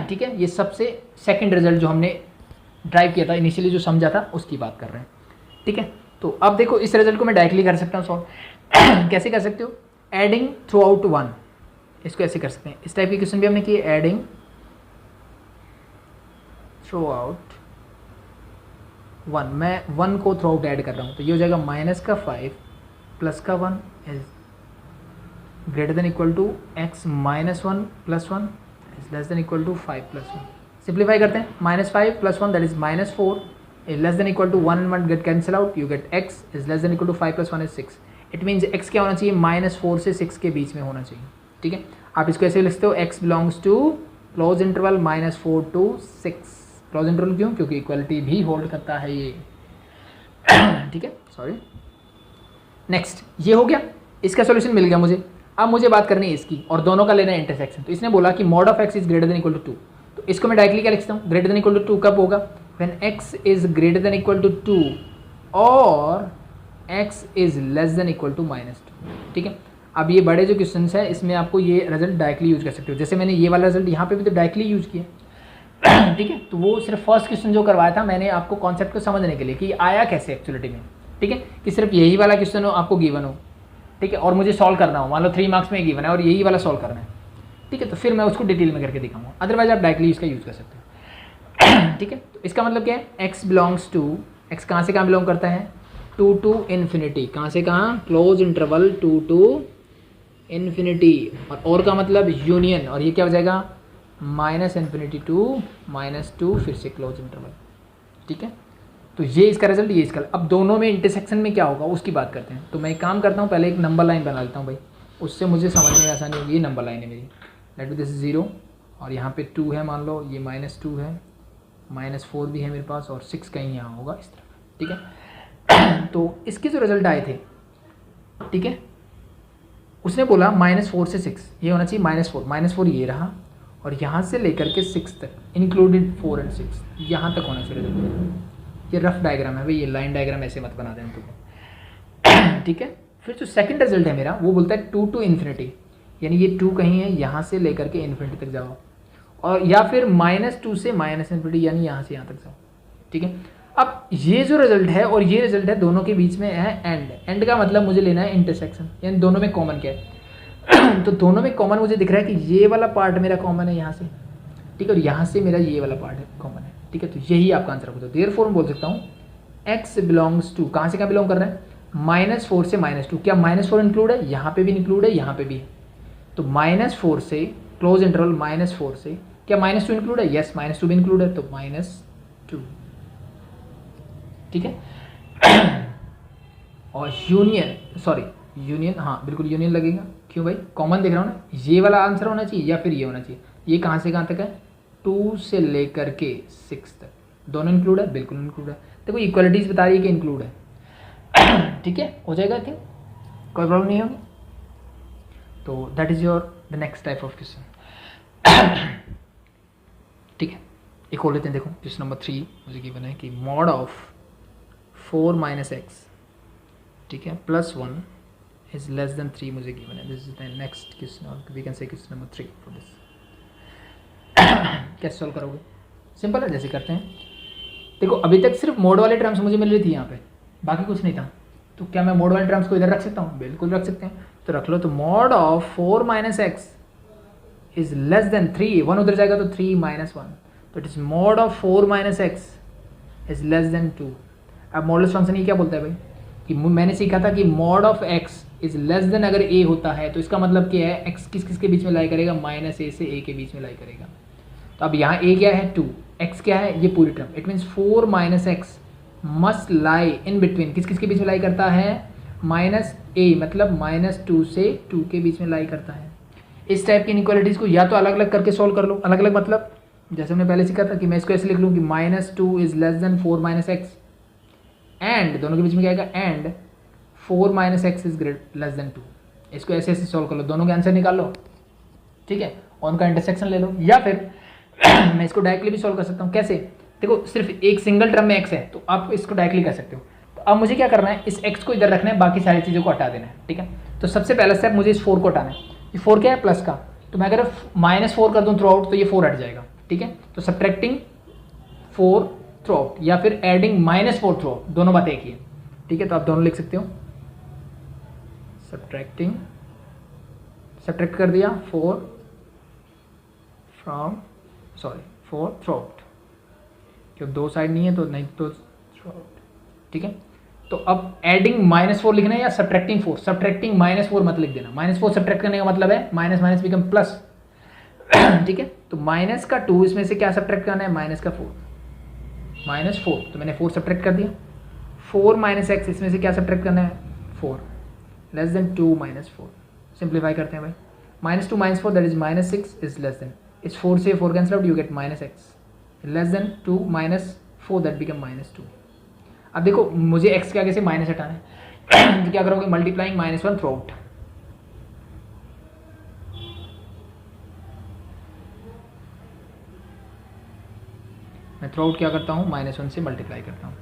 ठीक है। ये सबसे सेकंड रिजल्ट जो हमने ड्राइव किया था, इनिशियली जो समझा था उसकी बात कर रहे हैं, ठीक है। तो अब देखो इस रिजल्ट को मैं डायरेक्टली कर सकता हूँ सॉल्व। कैसे कर सकते हो, एडिंग थ्रू आउट 1, इसको ऐसे कर सकते हैं। इस टाइप की क्वेश्चन भी हमने किए, एडिंग थ्रू आउट 1, मैं 1 को थ्रू आउट ऐड कर रहा हूँ, तो ये हो जाएगा -5 + 1 is greater than equal to x - 1 + 1 is less than equal to 5 + 1। Simplify करते हैं, -5 + 1 that is -4 is less than equal to 1 and 1 get cancel out, you get x is less than equal to 5 + 1 is 6। It means x क्या होना चाहिए, -4 से 6 के बीच में होना चाहिए, ठीक है। आप इसको ऐसे लिखते हो, x belongs to close interval -4 to 6। Close interval क्यों, क्योंकि इक्वलिटी भी होल्ड करता है ये, ठीक है, सॉरी। नेक्स्ट ये हो गया, इसका सोल्यूशन मिल गया मुझे। अब मुझे बात करनी है इसकी, और दोनों का लेना है इंटरसेक्शन। तो इसने बोला कि mod of x is greater than equal to 2, तो इसको मैं डायरेक्टली क्या लिखता हूँ, ग्रेटर देन इक्वल टू 2 कब होगा, when x is greater than equal to 2 और x is less than equal to -2, ठीक है। अब ये बड़े जो क्वेश्चन है इसमें आपको ये रिजल्ट डायरेक्टली यूज कर सकते हो, जैसे मैंने ये वाला रिजल्ट यहाँ पे भी तो डायरेक्टली यूज किया, ठीक है। तो वो सिर्फ फर्स्ट क्वेश्चन जो करवाया था मैंने आपको कॉन्सेप्ट को समझने के लिए कि आया कैसे एक्चुअलिटी में, ठीक है, कि सिर्फ यही वाला क्वेश्चन हो आपको गिवन हो, ठीक है, और मुझे सॉल्व करना हो, मान लो 3 मार्क्स में गिवन है और यही वाला सॉल्व करना है, ठीक है, तो फिर मैं उसको डिटेल में करके दिखाऊंगा। अदरवाइज आप डायरेक्टली इसका यूज़ कर सकते हो, ठीक है। तो इसका मतलब क्या है, x बिलोंग्स टू, x कहाँ से कहाँ बिलोंग करता है, 2 to ∞, कहाँ से कहाँ, क्लोज इंटरवल 2 to ∞, और का मतलब यूनियन, और ये क्या हो जाएगा -∞ to -2 फिर से क्लोज इंटरवल, ठीक है। तो ये इसका रिजल्ट, ये इसका। अब दोनों में इंटरसेक्शन में क्या होगा उसकी बात करते हैं। तो मैं एक काम करता हूँ, पहले एक नंबर लाइन बना लेता हूँ भाई, उससे मुझे समझने में आसानी होगी। ये नंबर लाइन है मेरी, लेट बी दिस 0 और यहाँ पे 2 है, मान लो ये -2 है, -4 भी है मेरे पास और 6 कहीं यहाँ होगा इस तरह, ठीक है। तो इसके जो रिजल्ट आए थे, ठीक है, उसने बोला -4 से 6 ये होना चाहिए, -4 ये रहा, और यहाँ से लेकर के 6 तक इंक्लूडेड 4 and 6 यहाँ तक होना चाहिए रिजल्ट। ये रफ डायग्राम है भाई, ये लाइन डायग्राम ऐसे मत बना दें तुम, ठीक है। फिर जो सेकंड रिजल्ट है मेरा वो बोलता है 2 to ∞, यानी ये 2 कहीं है, यहाँ से लेकर के ∞ तक जाओ, और या फिर -2 से -∞, यानी यहाँ से यहाँ तक जाओ, ठीक है। अब ये जो रिजल्ट है और ये रिजल्ट है, दोनों के बीच में है एंड का मतलब मुझे लेना है इंटरसेक्शन, यानी दोनों में कॉमन क्या है। तो दोनों में कॉमन मुझे दिख रहा है कि ये वाला पार्ट मेरा कॉमन है यहाँ से, ठीक है, और यहाँ से मेरा ये वाला पार्ट है कॉमन है, ठीक है। तो यही आपका आंसर होगा। देयरफॉर मैं बोल सकता हूँ x बिलोंग्स टू, कहाँ से कहाँ बिलोंग कर रहा है, -4 से -2। क्या -4 इंक्लूड है, यहाँ पे भी इंक्लूड है, यहाँ पे भी है। तो -4 से क्लोज इंटरवल -4 से क्या -2 इंक्लूड है, यस -2 भी इंक्लूड है, तो -2, ठीक है। और यूनियन, हाँ बिल्कुल यूनियन लगेगा। क्यों भाई, कॉमन देख रहा हूँ ना, ये वाला आंसर होना चाहिए या फिर ये होना चाहिए। ये कहाँ से कहाँ तक है, 2 से लेकर के 6 तक, दोनों इंक्लूड है, बिल्कुल इंक्लूड है। देखो इक्वलिटीज बता रही है कि इंक्लूड है। ठीक है, हो जाएगा, आई थिंक कोई प्रॉब्लम नहीं होगी। तो that is your the next type of question. ठीक है, एक और लेते हैं। देखो क्वेश्चन नंबर 3 मुझे गिवन है कि मॉड ऑफ 4 माइनस एक्स, ठीक है, प्लस 1 इज लेस देन 3 मुझे गिवन है। This is the next question, और we can say question number 3 for this. कैसे सॉल्व करोगे, सिंपल है, जैसे करते हैं। देखो अभी तक सिर्फ मोड वाले टर्म्स मुझे मिल रही थी यहाँ पे, बाकी कुछ नहीं था। तो क्या मैं मोड वाले टर्म्स को इधर रख सकता हूँ, बिल्कुल रख सकते हैं। तो रख लो। तो mod of 4 minus x is less then 3, 1 उधर जाएगा तो 3 माइनस 1, तो it is mod of 4 minus x is less than 2। अब मॉडुलस फंक्शन ये क्या बोलता है भाई, कि मैंने सीखा था कि mod of x is less then अगर ए होता है तो इसका मतलब क्या है, एक्स किस किस के बीच में लाई करेगा, माइनस ए से ए के बीच में लाई करेगा। तो अब यहाँ ए क्या है 2, एक्स क्या है ये पूरी term, it means 4 minus x must lie in between, किस किस के बीच में लाई करता है, माइनस ए, मतलब माइनस 2 से 2 के बीच में लाई करता है। इस टाइप की इनइक्वालिटीज़ को या तो अलग अलग करके सॉल्व कर लो, अलग अलग मतलब जैसे हमने पहले सीखा था कि मैं इसको ऐसे लिख लूँ कि -2 is less then 4 minus x, and दोनों के बीच में क्या आएगा, and 4 minus x is less than 2। इसको ऐसे ऐसे सॉल्व कर लो, दोनों के आंसर निकाल लो, ठीक है, और उनका इंटरसेक्शन ले लो। या फिर मैं इसको डायरेक्टली भी सॉल्व कर सकता हूँ। कैसे, देखो सिर्फ एक सिंगल टर्म में एक्स है तो आप इसको डायरेक्टली कर सकते हो। तो अब मुझे क्या करना है, इस एक्स को इधर रखना है, बाकी सारी चीज़ों को हटा देना है, ठीक है। तो सबसे पहला स्टेप मुझे इस 4 को हटाना है। ये 4 क्या है, प्लस का, तो मैं अगर -4 कर दूँ थ्रू आउट तो ये 4 हट जाएगा, ठीक है। तो सब्ट्रैक्टिंग 4 थ्रू आउट या फिर एडिंग -4 थ्रू आउट, दोनों बातें एक ही है, ठीक है। तो आप दोनों लिख सकते हो, सब्ट्रैक्ट कर दिया 4 थ्रू आउट, क्यों दो साइड नहीं है तो नहीं तो थ्रू आउट, ठीक है। तो अब एडिंग -4 लिखना है या सब्ट्रैक्टिंग 4, सब्ट्रैक्टिंग -4 मत लिख देना, -4 सब्ट्रैक्ट करने का मतलब है माइनस माइनस बिकम प्लस, ठीक है। तो माइनस का 2 इसमें से क्या सब्ट्रैक्ट करना है, माइनस का 4, -4, तो मैंने 4 सब्ट्रैक्ट कर दिया। 4 माइनस एक्स इसमें से क्या सब्ट्रैक्ट करना है, 4, लेस देन 2 माइनस 4, सिंप्लीफाई करते हैं भाई, -2 -4 that is -6 is less then, इस 4 से 4 cancel out, you get -x, less than 2 -4 that become -2। अब देखो मुझे x के आगे से माइनस हटाना है, तो क्या करोगे, मल्टीप्लाइंग -1 थ्रू आउट, मैं थ्रू आउट क्या करता हूँ, -1 से मल्टीप्लाई करता हूँ।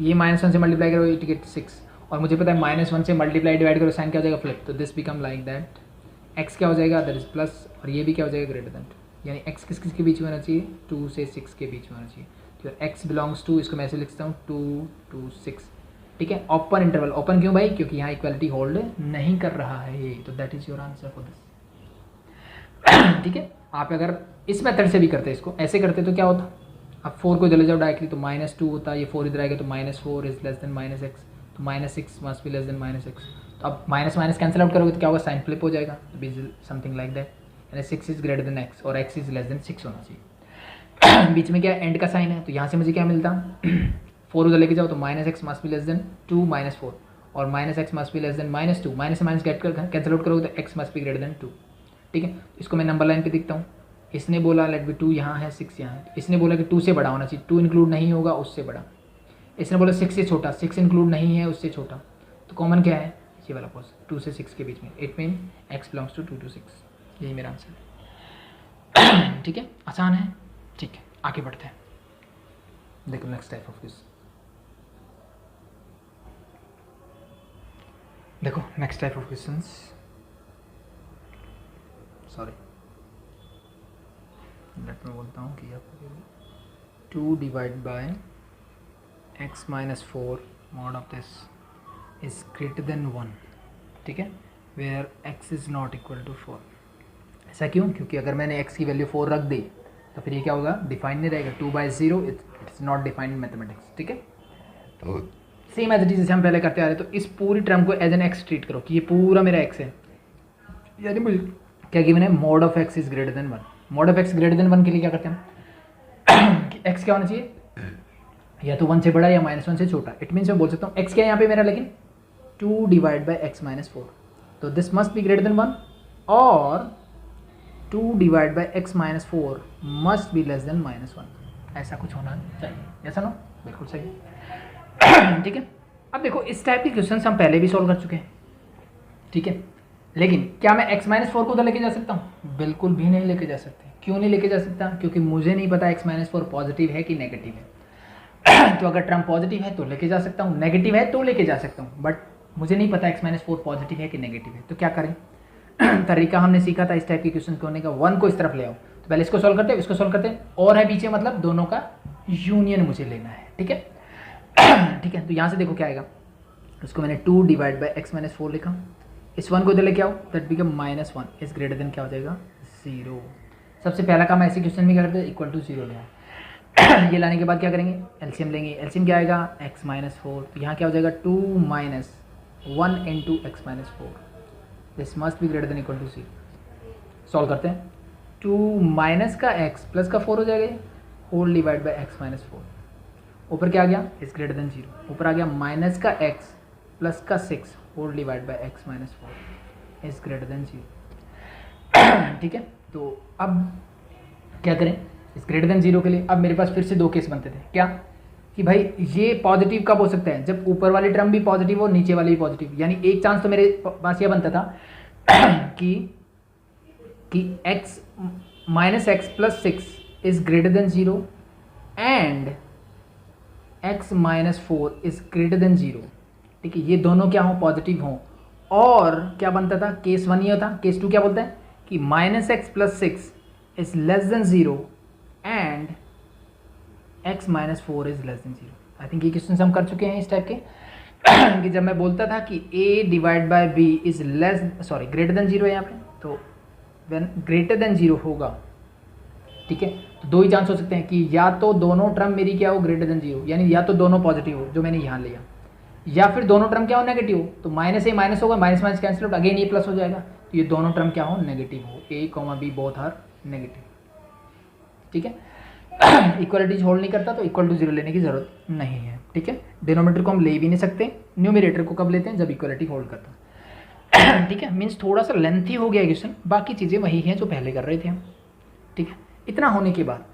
ये -1 से मल्टीप्लाई करो, इट गेट 6, और मुझे पता है -1 से मल्टीप्लाई डिवाइड करो, साइन क्या हो जाएगा, फ्लिप, तो this become like that, x क्या हो जाएगा, दैट इज प्लस, और ये भी क्या हो जाएगा, ग्रेटर दैन 2, यानी x किस किस के बीच में होना चाहिए, 2 से 6 के बीच में होना चाहिए। तो x बिलोंग्स टू, इसको मैं ऐसे लिखता हूँ 2 to 6, ठीक है। ओपन इंटरवल, ओपन क्यों भाई, क्योंकि यहाँ इक्वालिटी होल्ड नहीं कर रहा है ये, तो that is your answer for this, ठीक है। आप अगर इस मेथड से भी करते, इसको ऐसे करते तो क्या होता, अब 4 को चले जाओ डायरेक्टली तो -2 होता, ये 4 इधर आएगा तो -4 इज लेस देन -x, तो -6 must be less then -x। तो अब माइनस माइनस कैंसिल आउट करोगे तो क्या होगा, साइन फ्लिप हो जाएगा, समथिंग लाइक दैट, यानी 6 इज ग्रेटर देन x और x इज लेस देन 6 होना चाहिए। बीच में क्या एंड का साइन है, तो यहाँ से मुझे क्या मिलता, 4 उधर लेके जाओ तो -x must be less than 2 -4, और -x must be less than -2, minus से माइनस कैंसिल आउट करोगे तो x must be greater than 2, ठीक है। इसको मैं नंबर लाइन पे दिखता हूँ, इसने बोला लेट बी 2 यहाँ है, 6 यहाँ है, इसने बोला कि 2 से बड़ा होना चाहिए, 2 इंक्लूड नहीं होगा उससे बड़ा, इसने बोला 6 से छोटा, 6 इंक्लूड नहीं है उससे छोटा, तो कॉमन क्या है, ये वाला पॉज 2 से 6 के बीच में, it mean x belongs to 2 to 6, यही मेरा आंसर है। ठीक है, आसान है, ठीक है, आगे बढ़ते हैं। देखो नेक्स्ट टाइप ऑफ क्वेश्चन, देखो next type of questions, sorry let मैं बोलता हूँ कि आपको 2 divide by x minus 4 mod of this is greater than 1, ठीक है, where x is not equal to 4। ऐसा क्यों, क्योंकि अगर मैंने x की वैल्यू 4 रख दी तो फिर ये क्या होगा, डिफाइंड नहीं रहेगा, 2/0 इट्स नॉट डिफाइंड मैथमेटिक्स, ठीक है। तो सेम एज इट इज जैसे हम पहले करते आ रहे, तो इस पूरी टर्म को एज एन x ट्रीट करो कि ये पूरा मेरा x है, यानी मुझे क्या गिवन है, mod of x is greater than 1। Mod of x greater than 1 के लिए क्या करते हैं हम कि x क्या होना चाहिए, या तो 1 से बड़ा या -1 से छोटा। इट मीन्स मैं बोल सकता हूँ x क्या है यहाँ पे मेरा, लेकिन 2 डिवाइड बाई x माइनस 4, तो this must be greater than 1 और 2 divide by x minus 4 must be less then -1, ऐसा कुछ होना चाहिए। ऐसा ना, बिल्कुल सही। ठीक है, अब देखो इस टाइप के क्वेश्चन हम पहले भी सॉल्व कर चुके हैं, ठीक है, लेकिन क्या मैं x माइनस 4 को उधर लेके जा सकता हूँ? बिल्कुल भी नहीं लेके जा सकते। क्यों नहीं लेके जा सकता? क्योंकि मुझे नहीं पता x माइनस 4 पॉजिटिव है कि नेगेटिव है। तो अगर टर्म पॉजिटिव है तो लेके जा सकता हूँ, नेगेटिव है तो लेके जा सकता हूँ, बट मुझे नहीं पता x माइनस 4 पॉजिटिव है कि नेगेटिव है। तो क्या करें? तरीका हमने सीखा था इस टाइप के क्वेश्चन को होने का, 1 को इस तरफ ले आओ। तो पहले इसको सॉल्व करते हैं, इसको सॉल्व करते हैं, और है पीछे मतलब दोनों का यूनियन मुझे लेना है, ठीक है। ठीक है, तो यहाँ से देखो क्या आएगा, इसको मैंने 2 डिवाइड बाई x माइनस 4 लिखा, इस 1 को इधर लेके आओ, that become -1 is greater than क्या हो जाएगा, 0। सबसे पहला काम ऐसे क्वेश्चन में क्या करते हैं, इक्वल टू 0 ले आओ। ये लाने के बाद क्या करेंगे, एलसीएम लेंगे। एलसीएम क्या आएगा, x माइनस 4, तो यहाँ क्या हो जाएगा 2 minus 1 into x minus 4, this must be greater than equal to 0। Solve करते हैं, 2 माइनस का x प्लस का 4 हो जाएगा, whole divide by x minus 4, ऊपर क्या आ गया, इज ग्रेटर देन 0, ऊपर आ गया माइनस का x प्लस का 6 whole divide by x minus 4 is greater than 0। ठीक है, तो अब क्या करें इस ग्रेटर देन 0 के लिए? अब मेरे पास फिर से 2 केस बनते थे, क्या कि भाई ये पॉजिटिव कब हो सकता है, जब ऊपर वाली टर्म भी पॉजिटिव हो नीचे वाली भी पॉजिटिव। यानी एक चांस तो मेरे पास यह बनता था कि x minus x plus 6 is greater than 0 and x minus 4 is greater than 0। ठीक है, ये दोनों क्या हो, पॉजिटिव हो। और क्या बनता था, केस 1 ये था, केस 2 क्या बोलता है कि minus x plus 6 is less than 0 and x minus 4 is less than 0। I think ये क्वेश्चन हम कर चुके हैं इस टाइप के। कि जब मैं बोलता था कि a divide by b is greater than 0 है यहाँ पे, तो व्हेन ग्रेटर देन 0 होगा, ठीक है, तो 2 ही चांस हो सकते हैं कि या तो दोनों टर्म मेरी क्या हो, ग्रेटर देन 0, यानी या तो दोनों पॉजिटिव हो जो मैंने यहाँ लिया, या फिर दोनों टर्म क्या हो, नेगेटिव हो। तो माइनस ए माइनस होगा, minus minus cancel out, again ये प्लस हो जाएगा, तो ये दोनों टर्म क्या हो, नेगेटिव हो, a, b both are negative. ठीक है, इक्वालिटीज होल्ड नहीं करता तो इक्वल टू 0 लेने की जरूरत नहीं है। ठीक है, डिनोमिनेटर को हम ले भी नहीं सकते, न्यूमरेटर को कब लेते हैं, जब इक्वालिटी होल्ड करता है। ठीक है, मीन्स थोड़ा सा लेंथी हो गया क्वेश्चन, बाकी चीज़ें वही हैं जो पहले कर रहे थे हम। ठीक है, इतना होने के बाद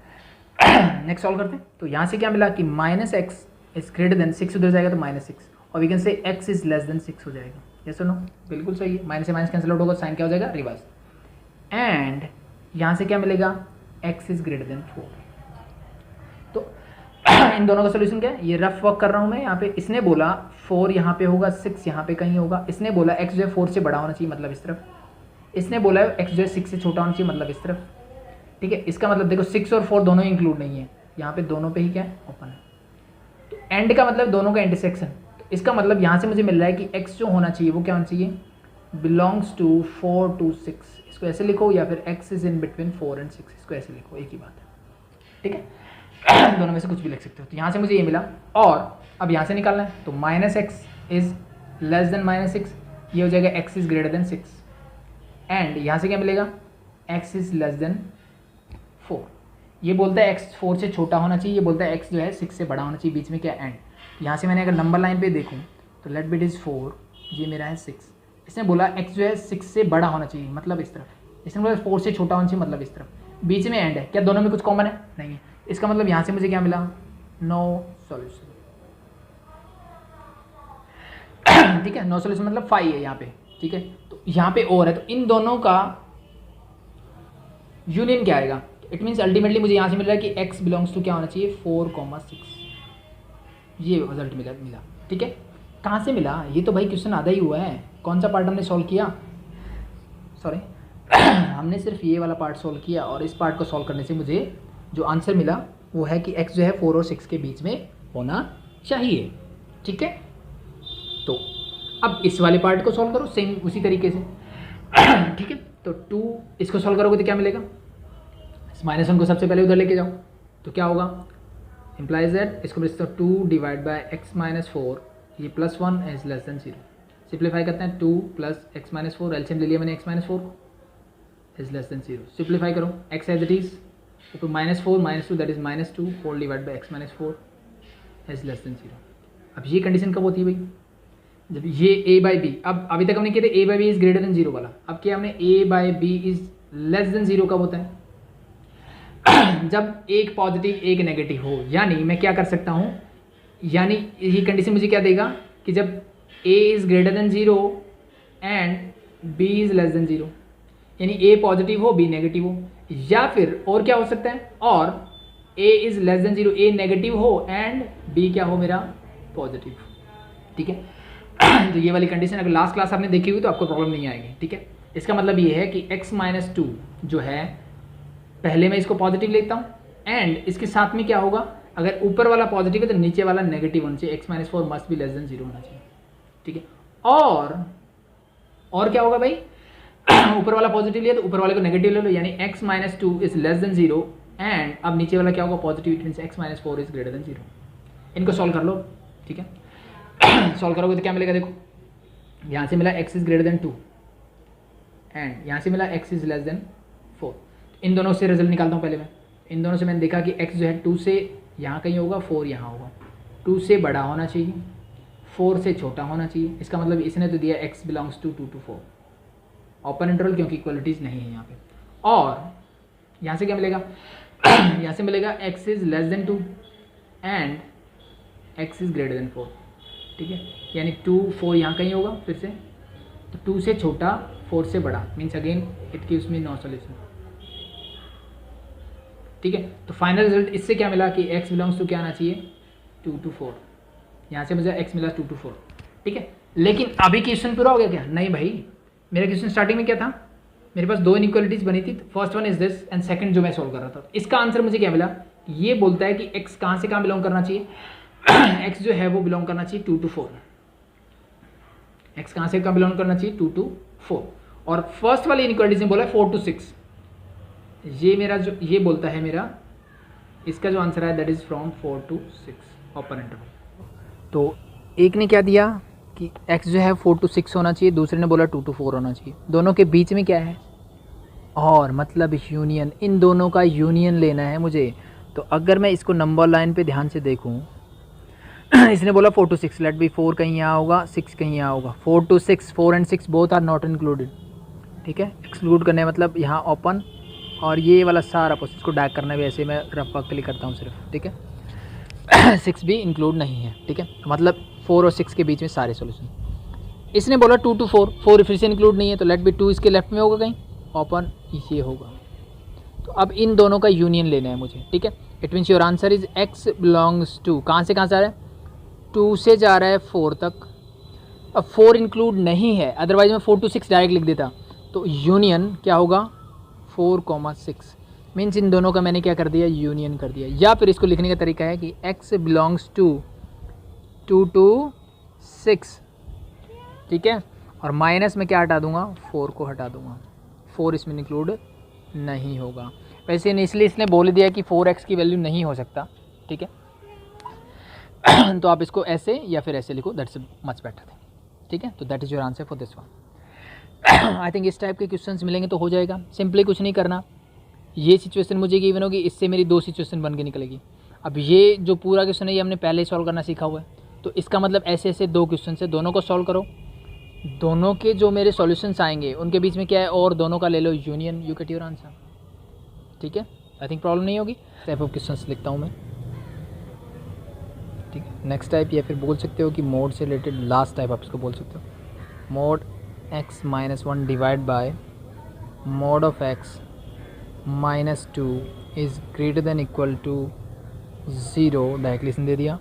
नेक्स्ट सॉल्व करते हैं। तो यहाँ से क्या मिला कि minus x is greater than 6 उधर जाएगा तो -6, और we can say x is less than 6 हो जाएगा। यस और नो, बिल्कुल सही है, माइनस से माइनस कैंसिल आउट होगा, साइन क्या हो जाएगा, रिवर्स। एंड यहाँ से क्या मिलेगा, x इज ग्रेटर देन 4। तो इन दोनों का सोल्यूशन क्या है, ये रफ वर्क कर रहा हूँ मैं यहाँ पे। इसने बोला 4 यहाँ पे होगा, 6 यहाँ पे कहीं होगा। इसने बोला x जो है 4 से बड़ा होना चाहिए, मतलब इस तरफ। इसने बोला x जो है 6 से छोटा होना चाहिए, मतलब इस तरफ। ठीक है, इसका मतलब देखो 6 और 4 दोनों इंक्लूड नहीं है, यहाँ पे दोनों पे ही क्या है, ओपन है। तो एंड का मतलब दोनों का इंटरसेक्शन, तो इसका मतलब यहाँ से मुझे मिल रहा है कि x जो होना चाहिए वो क्या होना चाहिए, बिलोंग्स टू 4 to 6। इसको ऐसे लिखो, या फिर x is in between 4 and 6, इसको ऐसे लिखो, एक ही बात है। ठीक है, दोनों में से कुछ भी लिख सकते हो। तो यहाँ से मुझे ये मिला, और अब यहाँ से निकालना है, तो minus x is less than -6, ये हो जाएगा x is greater than 6। And यहाँ से क्या मिलेगा, x इज लेस देन 4। ये बोलता है x 4 से छोटा होना चाहिए, ये बोलता है x जो है 6 से बड़ा होना चाहिए, बीच में क्या एंड। यहाँ से मैंने अगर नंबर लाइन पे देखूँ तो लेट बिट इज़ 4, ये मेरा है 6। इसने बोला x जो है 6 से बड़ा होना चाहिए, मतलब इस तरफ। इसने बोला 4 से छोटा होना चाहिए, मतलब इस तरफ। बीच में एंड है, क्या दोनों में कुछ कॉमन है, नहीं है। इसका मतलब यहाँ से मुझे क्या मिला, नो सॉल्यूशन। ठीक है, नो सॉल्यूशन मतलब 5 है यहाँ पे। ठीक है, तो यहाँ पे और है, तो इन दोनों का यूनियन क्या आएगा। इट मीन्स अल्टीमेटली मुझे यहाँ से मिल रहा है कि x बिलोंग्स टू क्या होना चाहिए, 4, 6। ये रिजल्ट मिला। ठीक है, कहाँ से मिला, ये तो भाई क्वेश्चन आधा ही हुआ है। कौन सा पार्ट हमने सॉल्व किया, सॉरी हमने सिर्फ ये वाला पार्ट सॉल्व किया, और इस पार्ट को सॉल्व करने से मुझे जो आंसर मिला वो है कि x जो है 4 और 6 के बीच में होना चाहिए। ठीक है, तो अब इस वाले पार्ट को सॉल्व करो सेम उसी तरीके से। ठीक है, तो 2 इसको सॉल्व करोगे तो क्या मिलेगा, -1 को सबसे पहले उधर लेके जाओ, तो क्या होगा, इम्प्लाइज दैट, इसको लिखते हो 2 डिवाइड बाय x माइनस 4, ये +1 इज लेस देन 0। सिंप्लीफाई करते हैं, 2 प्लस x माइनस 4, एलसीएम ले लिया मैंने x minus 4 is less than 0। Simplify करो, x एज इट इज, तो -4 -2 that is -2 whole divide by x minus 4 is less than 0। अब ये कंडीशन कब होती है भाई, जब ये a बाई बी, अब अभी तक हमने किया था a by b is greater than 0 वाला, अब क्या हमने a by b is less than 0 कब होता है, जब एक पॉजिटिव एक नेगेटिव हो। यानी मैं क्या कर सकता हूँ, यानी ये कंडीशन मुझे क्या देगा कि जब a is greater than 0 and b is less than 0, यानी a पॉजिटिव हो b नेगेटिव हो, या फिर और क्या हो सकता है, और a is less than 0, a negative हो एंड b क्या हो मेरा पॉजिटिव। ठीक है, तो ये वाली कंडीशन अगर लास्ट क्लास आपने देखी हुई तो आपको प्रॉब्लम नहीं आएगी। ठीक है, इसका मतलब ये है कि x माइनस 2 जो है, पहले मैं इसको पॉजिटिव लेता हूँ एंड इसके साथ में क्या होगा, अगर ऊपर वाला पॉजिटिव है तो नीचे वाला नेगेटिव होना चाहिए, x minus 4 must be less than 0 होना चाहिए। ठीक है, और क्या होगा भाई, ऊपर वाला पॉजिटिव लिया तो ऊपर वाले को नेगेटिव ले लो, यानी x minus 2 is less than 0 and अब नीचे वाला क्या होगा positive, it means x minus 4 is greater than 0। इनको सॉल्व कर लो। ठीक है, सॉल्व करोगे तो क्या मिलेगा, देखो यहाँ से मिला x is greater than 2 and यहाँ से मिला x इज लेस देन 4। इन दोनों से रिजल्ट निकालता हूँ पहले मैं। इन दोनों से मैंने देखा कि x जो है 2 से यहाँ कहीं होगा, 4 यहाँ होगा, 2 से बड़ा होना चाहिए, 4 से छोटा होना चाहिए। इसका मतलब इसने तो दिया x belongs to 2 to 4, open interval क्योंकि इक्वलिटीज़ नहीं है यहाँ पे। और यहाँ से क्या मिलेगा, यहाँ से मिलेगा x is less than 2 and x is greater than 4। ठीक है, यानी 2 4 यहाँ कहीं होगा फिर से, तो 2 से छोटा 4 से बड़ा, means again it gives me know solution. ठीक है, तो फाइनल रिजल्ट इससे क्या मिला कि x बिलोंग्स टू क्या आना चाहिए 2 to 4, यहाँ से मुझे x मिला 2 to 4। ठीक है, लेकिन अभी क्वेश्चन पूरा हो गया क्या, नहीं भाई, मेरा क्वेश्चन स्टार्टिंग में क्या था, मेरे पास दो इनइक्वालिटीज बनी थी, first one is this and second जो मैं सोल्व कर रहा था। इसका आंसर मुझे क्या मिला, ये बोलता है कि x कहाँ से कहाँ बिलोंग करना चाहिए, x जो है वो बिलोंग करना चाहिए 2 to 4, x कहाँ से कहाँ बिलोंग करना चाहिए 2 to 4, और फर्स्ट वाली इनइक्वालिटीज ने बोला 4 to 6। ये मेरा जो ये बोलता है मेरा, इसका जो आंसर है that is from 4 to 6 open interval. तो एक ने क्या दिया कि x जो है 4 to 6 होना चाहिए, दूसरे ने बोला 2 to 4 होना चाहिए, दोनों के बीच में क्या है, और मतलब यूनियन, इन दोनों का यूनियन लेना है मुझे। तो अगर मैं इसको नंबर लाइन पे ध्यान से देखूं, इसने बोला 4 to 6, लेट बी 4 कहीं यहाँ होगा, 6 कहीं यहाँ होगा, 4 to 6, 4 and 6 both are not included. ठीक है, एक्सक्लूड करने मतलब यहाँ ओपन, और ये वाला सारा प्रोसेस को डैक करना भी ऐसे मैं रफ वर्क के लिए करता हूँ सिर्फ। ठीक है, 6 भी इंक्लूड नहीं है। ठीक है, मतलब 4 और 6 के बीच में सारे सॉल्यूशन। इसने बोला 2 to 4, 4 फिर से इंक्लूड नहीं है, तो लेट बी 2 इसके लेफ्ट में होगा कहीं, ओपन ये होगा। तो अब इन दोनों का यूनियन लेना है मुझे। ठीक है, it means your answer is x belongs to, कहाँ से कहाँ जा रहा है, 2 से जा रहा है 4 तक। अब 4 इंक्लूड नहीं है, अदरवाइज मैं 4 to 6 डायरेक्ट लिख देता, तो यूनियन क्या होगा 4, 6, मीन्स इन दोनों का मैंने क्या कर दिया, यूनियन कर दिया। या फिर इसको लिखने का तरीका है कि x बिलोंग्स टू 2 to 6। ठीक है, और माइनस में क्या हटा दूंगा, 4 को हटा दूंगा, 4 इसमें इंक्लूड नहीं होगा। वैसे इसलिए इसने बोल दिया कि 4x की वैल्यू नहीं हो सकता। ठीक है, तो आप इसको ऐसे या फिर ऐसे लिखो, दैट्स मच बेटर। ठीक है, तो that is your answer for this one. I think इस टाइप के क्वेश्चंस मिलेंगे तो हो जाएगा, सिंपली कुछ नहीं करना। ये सिचुएशन मुझे गिवन होगी, इससे मेरी 2 सिचुएशन बन के निकलेगी। अब ये जो पूरा क्वेश्चन है ये हमने पहले ही सॉल्व करना सीखा हुआ है, तो इसका मतलब ऐसे ऐसे 2 क्वेश्चन से दोनों को सॉल्व करो, दोनों के जो मेरे सॉल्यूशंस आएंगे उनके बीच में क्या है, और दोनों का ले लो union, you get your answer. ठीक है, आई थिंक प्रॉब्लम नहीं होगी। टाइप ऑफ क्वेश्चंस लिखता हूँ मैं। ठीक है, नेक्स्ट टाइप, या फिर बोल सकते हो कि मोड से रिलेटेड लास्ट टाइप आप इसको बोल सकते हो, mod x minus 1 divide by mod of x minus 2 is greater than equal to 0, directly दे दिया।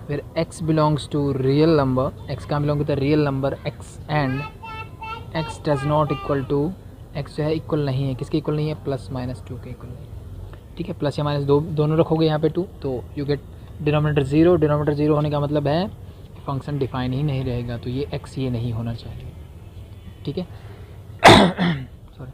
फिर x belongs to real number, x का belong to the real number x and x does not equal to, x जो है इक्वल नहीं है, किसके इक्वल नहीं है, प्लस माइनस 2 के इक्वल नहीं। ठीक है, प्लस या माइनस दोनों रखोगे यहाँ पे 2, तो यू गेट डिनोमिनेटर 0। डिनोमिनेटर 0 होने का मतलब है फंक्शन डिफाइन ही नहीं रहेगा, तो ये x ये नहीं होना चाहिए। ठीक है, सॉरी,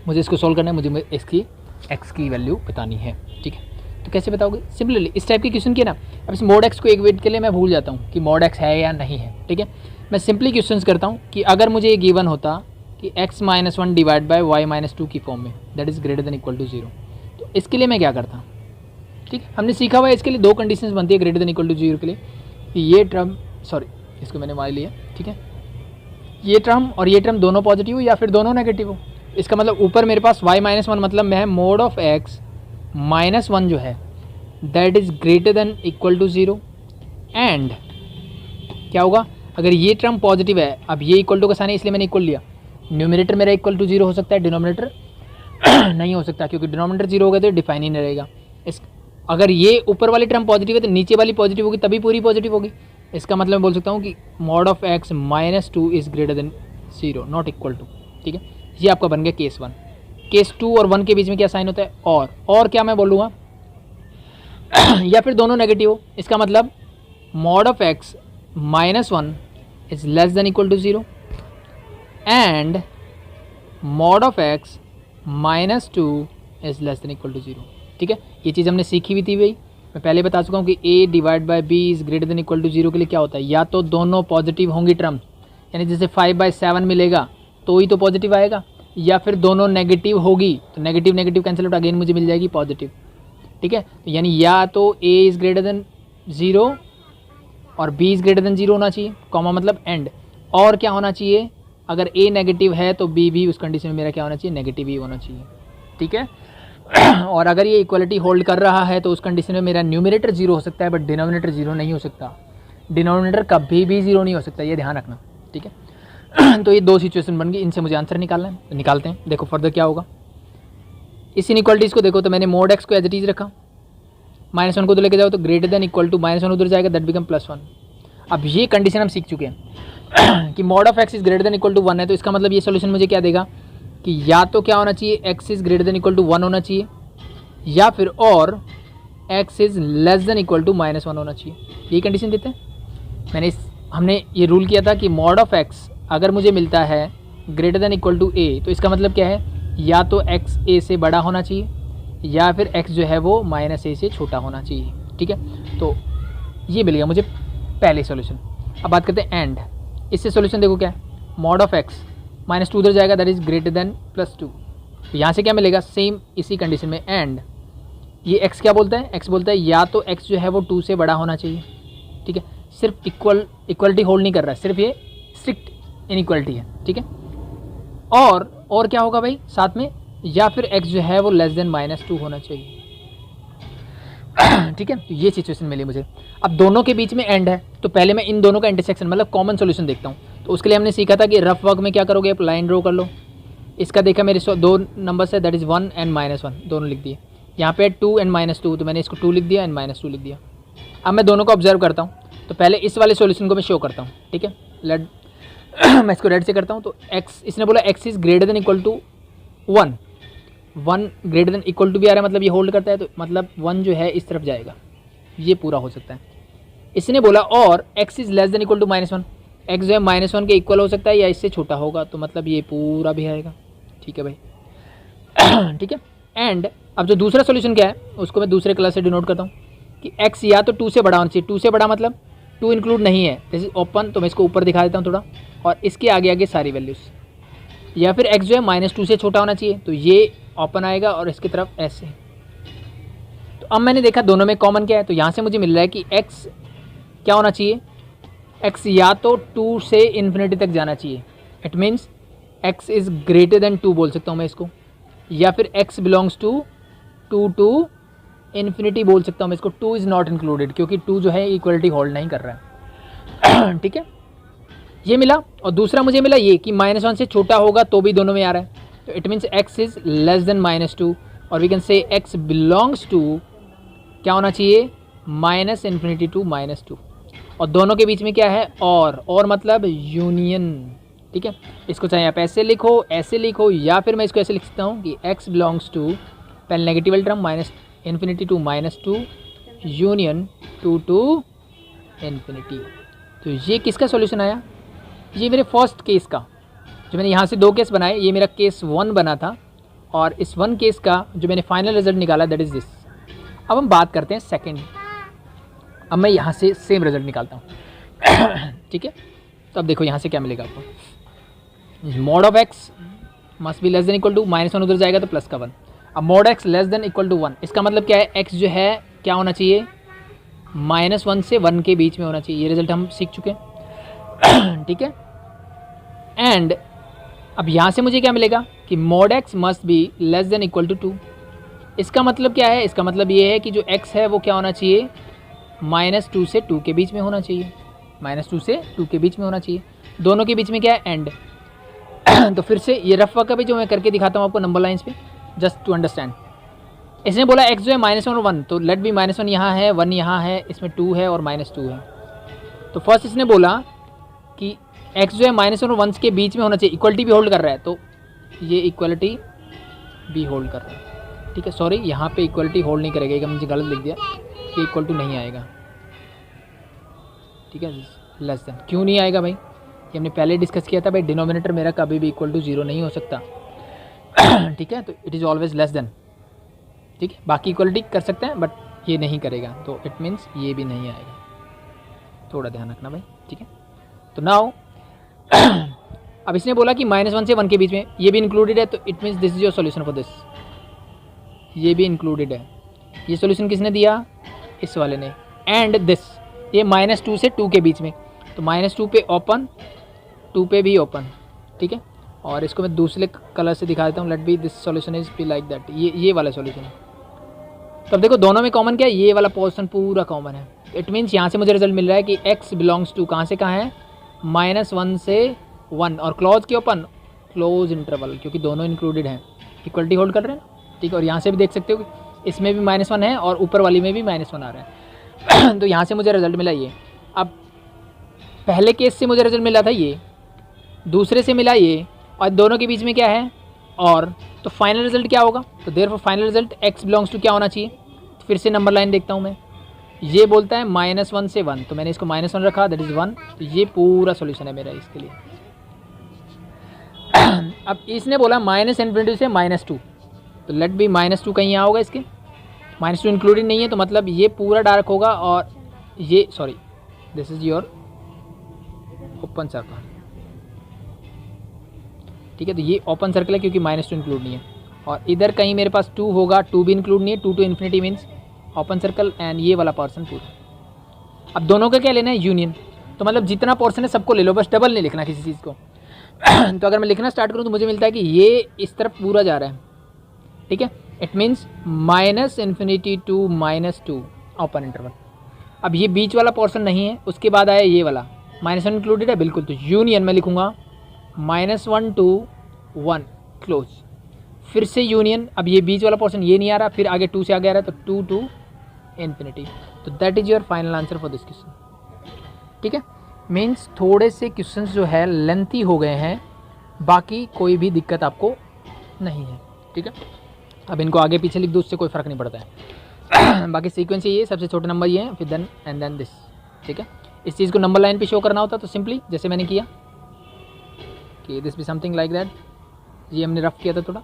मुझे इसको सॉल्व करना है, मुझे इसकी x की वैल्यू बतानी है। ठीक है, तो कैसे बताओगे, सिंपली इस टाइप के क्वेश्चन किए ना। अब इस मोड x को एक वेट के लिए मैं भूल जाता हूँ कि मोड x है या नहीं है। ठीक है, मैं सिंपली क्वेश्चन करता हूँ कि अगर मुझे ये गिवन होता कि x minus 1 divide by y minus 2 की फॉर्म में, that is greater than equal to 0, तो इसके लिए मैं क्या करता, ठीक है, हमने सीखा हुआ है इसके लिए दो कंडीशंस बनती है ग्रेटर देन इक्वल टू 0 के लिए, कि ये टर्म, सॉरी इसको मैंने मान लिया, ठीक है, ये टर्म और ये टर्म दोनों पॉजिटिव हो या फिर दोनों नेगेटिव हो। इसका मतलब ऊपर मेरे पास y-1 मतलब मैं मोड ऑफ x -1 जो है that is greater than equal to 0 and क्या होगा, अगर ये टर्म पॉजिटिव है, अब ये इक्वल टू का साइन है इसलिए मैंने इक्वल लिया, न्यूमरेटर मेरा इक्वल टू 0 हो सकता है, डिनोमिनेटर नहीं हो सकता, क्योंकि डिनोमिनेटर 0 होगा तो डिफाइन ही नहीं रहेगा। इस अगर ये ऊपर वाली टर्म पॉजिटिव है तो नीचे वाली पॉजिटिव होगी, तभी पूरी पॉजिटिव होगी। इसका मतलब मैं बोल सकता हूँ कि mod of x -2 is greater than 0 not equal to, ठीक है। ये आपका बन गया केस 1। केस 2 और 1 के बीच में क्या साइन होता है, और क्या मैं बोलूँगा या फिर दोनों नेगेटिव हो। इसका मतलब mod of x -1 is less than equal to 0 and mod of x -2 is less than equal to 0, ठीक है। ये चीज़ हमने सीखी हुई थी भाई, मैं पहले बता चुका हूँ कि a divide by b is greater than equal to 0 के लिए क्या होता है, या तो दोनों पॉजिटिव होंगी टर्म, यानी जैसे 5/7 मिलेगा तो ही तो पॉजिटिव आएगा, या फिर दोनों नेगेटिव होगी तो negative negative cancel out, again मुझे मिल जाएगी पॉजिटिव, ठीक है। तो यानी या तो a इज़ ग्रेटर देन 0 और b इज़ ग्रेटर देन 0 होना चाहिए, कॉमा मतलब एंड, और क्या होना चाहिए, अगर a नेगेटिव है तो b भी उस कंडीशन में मेरा क्या होना चाहिए, नेगेटिव ही होना चाहिए, ठीक है। और अगर ये इक्वलिटी होल्ड कर रहा है तो उस कंडीशन में मेरा न्यूमरेटर 0 हो सकता है बट डिनोमिनेटर 0 नहीं हो सकता, डिनोमिनेटर कभी भी 0 नहीं हो सकता, ये ध्यान रखना, ठीक है। तो ये दो सिचुएशन बन गई, इनसे मुझे आंसर निकालना है, तो निकालते हैं। देखो फर्दर क्या होगा, इस इनइक्वालिटीज़ को देखो, तो मैंने मोड x को एज इट इज़ रखा, -1 को तो लेके जाओ तो ग्रेटर देन इक्वल टू -1 उधर जाएगा, दैट बिकम +1। अब ये कंडीशन हम सीख चुके हैं कि mod of x is greater than equal to 1 है, तो इसका मतलब ये सोल्यूशन मुझे क्या देगा कि या तो क्या होना चाहिए, x is greater than equal to 1 होना चाहिए, या फिर और x is less than equal to -1 होना चाहिए। ये कंडीशन देते हैं। हमने ये रूल किया था कि मॉड ऑफ x अगर मुझे मिलता है greater than equal to a, तो इसका मतलब क्या है, या तो x a से बड़ा होना चाहिए या फिर x जो है वो -a से छोटा होना चाहिए, ठीक है। तो ये मिल गया मुझे पहले सॉल्यूशन। अब बात करते हैं एंड, इससे सॉल्यूशन देखो क्या है, मॉड ऑफ x -2 उधर जाएगा, दैट इज़ ग्रेटर देन +2, तो यहाँ से क्या मिलेगा, सेम इसी कंडीशन में एंड ये x क्या बोलता है, x बोलता है या तो x जो है वो 2 से बड़ा होना चाहिए, ठीक है। सिर्फ इक्वलिटी होल्ड नहीं कर रहा है, सिर्फ ये स्ट्रिक्ट इनइक्वालिटी है, ठीक है। और क्या होगा भाई साथ में, या फिर x जो है वो लेस देन -2 होना चाहिए, ठीक है। तो ये सिचुएशन मिली मुझे। अब दोनों के बीच में एंड है, तो पहले मैं इन दोनों का इंटरसेक्शन मतलब कॉमन सॉल्यूशन देखता हूँ। तो उसके लिए हमने सीखा था कि रफ वर्क में क्या करोगे, आप लाइन ड्रॉ कर लो। इसका देखा मेरे दो नंबर्स है, दैट इज़ 1 एंड -1 दोनों लिख दिए। यहाँ पे 2 एंड -2, तो मैंने इसको 2 लिख दिया एंड -2 लिख दिया। अब मैं दोनों को ऑब्जर्व करता हूँ, तो पहले इस वाले सॉल्यूशन को मैं शो करता हूँ, ठीक है। लेट मैं इसको रेड से करता हूँ। तो x, इसने बोला x is greater than equal to 1 greater than equal to भी आ रहा है, मतलब ये होल्ड करता है, तो मतलब 1 जो है इस तरफ जाएगा, ये पूरा हो सकता है। इसने बोला और x is less than equal to -1, x जो है -1 के इक्वल हो सकता है या इससे छोटा होगा, तो मतलब ये पूरा भी आएगा, ठीक है भाई। ठीक है। एंड अब जो दूसरा सोल्यूशन क्या है उसको मैं दूसरे कलर से डिनोट करता हूँ कि x या तो 2 से बड़ा होना चाहिए, 2 से बड़ा मतलब 2 इंक्लूड नहीं है, जैसे ओपन, तो मैं इसको ऊपर दिखा देता हूँ थोड़ा, और इसके आगे आगे सारी वैल्यूज़, या फिर x जो है -2 से छोटा होना चाहिए, तो ये ओपन आएगा और इसकी तरफ ऐसे। तो अब मैंने देखा दोनों में कॉमन क्या है, तो यहाँ से मुझे मिल रहा है कि x क्या होना चाहिए, x या तो 2 से इन्फिनिटी तक जाना चाहिए, it means x is greater than 2 बोल सकता हूँ मैं इसको, या फिर x belongs to 2 to infinity बोल सकता हूँ मैं इसको। 2 इज़ नॉट इंक्लूडेड क्योंकि 2 जो है इक्वलिटी होल्ड नहीं कर रहा है। ठीक है, ये मिला। और दूसरा मुझे मिला ये कि -1 से छोटा होगा तो भी दोनों में आ रहा है, तो it means x is less than -2, और we can say x belongs to क्या होना चाहिए, -∞ टू -2, और दोनों के बीच में क्या है, और मतलब यूनियन। ठीक है, इसको चाहे आप ऐसे लिखो या फिर मैं इसको ऐसे लिख सकता हूँ कि x बिलोंग्स टू पहले नेगेटिव वाली term -∞ to -2 union 2 to infinity. तो ये किसका सॉल्यूशन आया, ये मेरे फर्स्ट केस का, जो मैंने यहाँ से 2 केस बनाए, ये मेरा केस 1 बना था, और इस 1 केस का जो मैंने फाइनल रिजल्ट निकाला दैट इज़ दिस। अब हम बात करते हैं सेकंड। अब मैं यहाँ से सेम रिजल्ट निकालता हूँ। ठीक है, तो अब देखो यहाँ से क्या मिलेगा आपको, mod of x must be less than equal to -1 उधर जाएगा तो प्लस का 1। अब mod x less than equal to 1, इसका मतलब क्या है, x जो है क्या होना चाहिए, -1 से 1 के बीच में होना चाहिए। ये रिजल्ट हम सीख चुके हैं। ठीक है, एंड अब यहाँ से मुझे क्या मिलेगा कि mod x must be less than equal to 2। इसका मतलब क्या है, इसका मतलब ये है कि जो x है वो क्या होना चाहिए, -2 से 2 के बीच में होना चाहिए, -2 से 2 के बीच में होना चाहिए। दोनों के बीच में क्या है, एंड। तो फिर से ये रफ वर्क भी जो मैं करके दिखाता हूँ आपको नंबर लाइंस पे, जस्ट टू अंडरस्टैंड। इसने बोला x जो है -1 और 1, तो लेट बी -1 यहाँ है, 1 यहाँ है, इसमें 2 है और -2 है। तो फर्स्ट इसने बोला कि x जो है -1 और 1 के बीच में होना चाहिए, इक्वलिटी भी होल्ड कर रहा है, तो ये इक्वलिटी भी होल्ड कर रहा है। ठीक है, सॉरी यहाँ पे इक्वलिटी होल्ड नहीं करेगा, मुझे गलत लिख दिया, ये इक्वल टू नहीं आएगा। ठीक है, लेस देन क्यों नहीं आएगा भाई, ये हमने पहले डिस्कस किया था भाई, डिनोमिनेटर मेरा कभी भी इक्वल टू 0 नहीं हो सकता। ठीक है, तो it is always less than. ठीक है, बाकी इक्वलिटी कर सकते हैं बट ये नहीं करेगा, तो इट मीन्स ये भी नहीं आएगा, थोड़ा ध्यान रखना भाई। ठीक है, तो नाउ अब इसने बोला कि -1 से 1 के बीच में ये भी इंक्लूडेड है, तो it means this is your solution for this, ये भी इंक्लूडेड है। ये सॉल्यूशन किसने दिया, इस वाले ने। एंड दिस, ये -2 से 2 के बीच में, तो -2 पे ओपन, 2 पे भी ओपन। ठीक है, और इसको मैं दूसरे कलर से दिखा देता हूँ, let be this solution is be like that, ये वाला सॉल्यूशन। तो अब देखो दोनों में कॉमन क्या है, ये वाला पोर्शन पूरा कॉमन है। इट मीन्स यहाँ से मुझे रिजल्ट मिल रहा है कि x बिलोंग्स टू कहाँ से कहाँ है, -1 से 1, और क्लोज के ओपन, क्लोज इंटरवल, क्योंकि दोनों इंक्लूडेड हैं, इक्वलिटी होल्ड कर रहे हैं। ठीक है, और यहाँ से भी देख सकते हो कि इसमें भी -1 है और ऊपर वाली में भी -1 आ रहा है। तो यहाँ से मुझे रिजल्ट मिला ये। अब पहले केस से मुझे रिजल्ट मिला था ये, दूसरे से मिला ये, और दोनों के बीच में क्या है और, तो फाइनल रिजल्ट क्या होगा, तो therefore final result x belongs to क्या होना चाहिए। तो फिर से नंबर लाइन देखता हूँ मैं, ये बोलता है -1 से 1, तो मैंने इसको -1 रखा, दैट इज़ 1, तो ये पूरा सॉल्यूशन है मेरा इसके लिए। अब इसने बोला -∞ से -2, तो लेट बी -2 कहीं यहाँ होगा, इसके -2 इंक्लूडेड नहीं है, तो मतलब ये पूरा डार्क होगा, और ये sorry this is your open circle. ठीक है, तो ये ओपन सर्कल है क्योंकि -2 इंक्लूड नहीं है, और इधर कहीं मेरे पास 2 होगा, 2 भी इंक्लूड नहीं है, 2 to infinity means open circle, and ये वाला पोर्शन पूरा। अब दोनों का क्या लेना है, यूनियन, तो मतलब जितना पोर्शन है सबको ले लो, बस डबल नहीं लिखना किसी चीज़ को। तो अगर मैं लिखना स्टार्ट करूँ तो मुझे मिलता है कि ये इस तरफ पूरा जा रहा है। ठीक है, it means -∞ to -2 open interval. अब ये बीच वाला पोर्शन नहीं है, उसके बाद आया ये वाला, -1 इंक्लूडेड है बिल्कुल, तो यूनियन में लिखूंगा -1 to 1 क्लोज, फिर से यूनियन। अब ये बीच वाला पोर्शन ये नहीं आ रहा, फिर आगे 2 से आगे आ रहा है, तो 2 to इन्फिनिटी। तो that is your final answer for this question. ठीक है, मीन्स थोड़े से क्वेश्चंस जो है लेंथी हो गए हैं, बाकी कोई भी दिक्कत आपको नहीं है। ठीक है, अब इनको आगे पीछे लिख दो, उससे कोई फ़र्क नहीं पड़ता है। बाकी सीक्वेंस ये सबसे छोटा नंबर ये है, फिर देन एंड देन दिस। ठीक है, इस चीज़ को नंबर लाइन पे शो करना होता तो सिंपली जैसे मैंने किया कि दिस भी समथिंग लाइक दैट, ये हमने रफ किया था थोड़ा,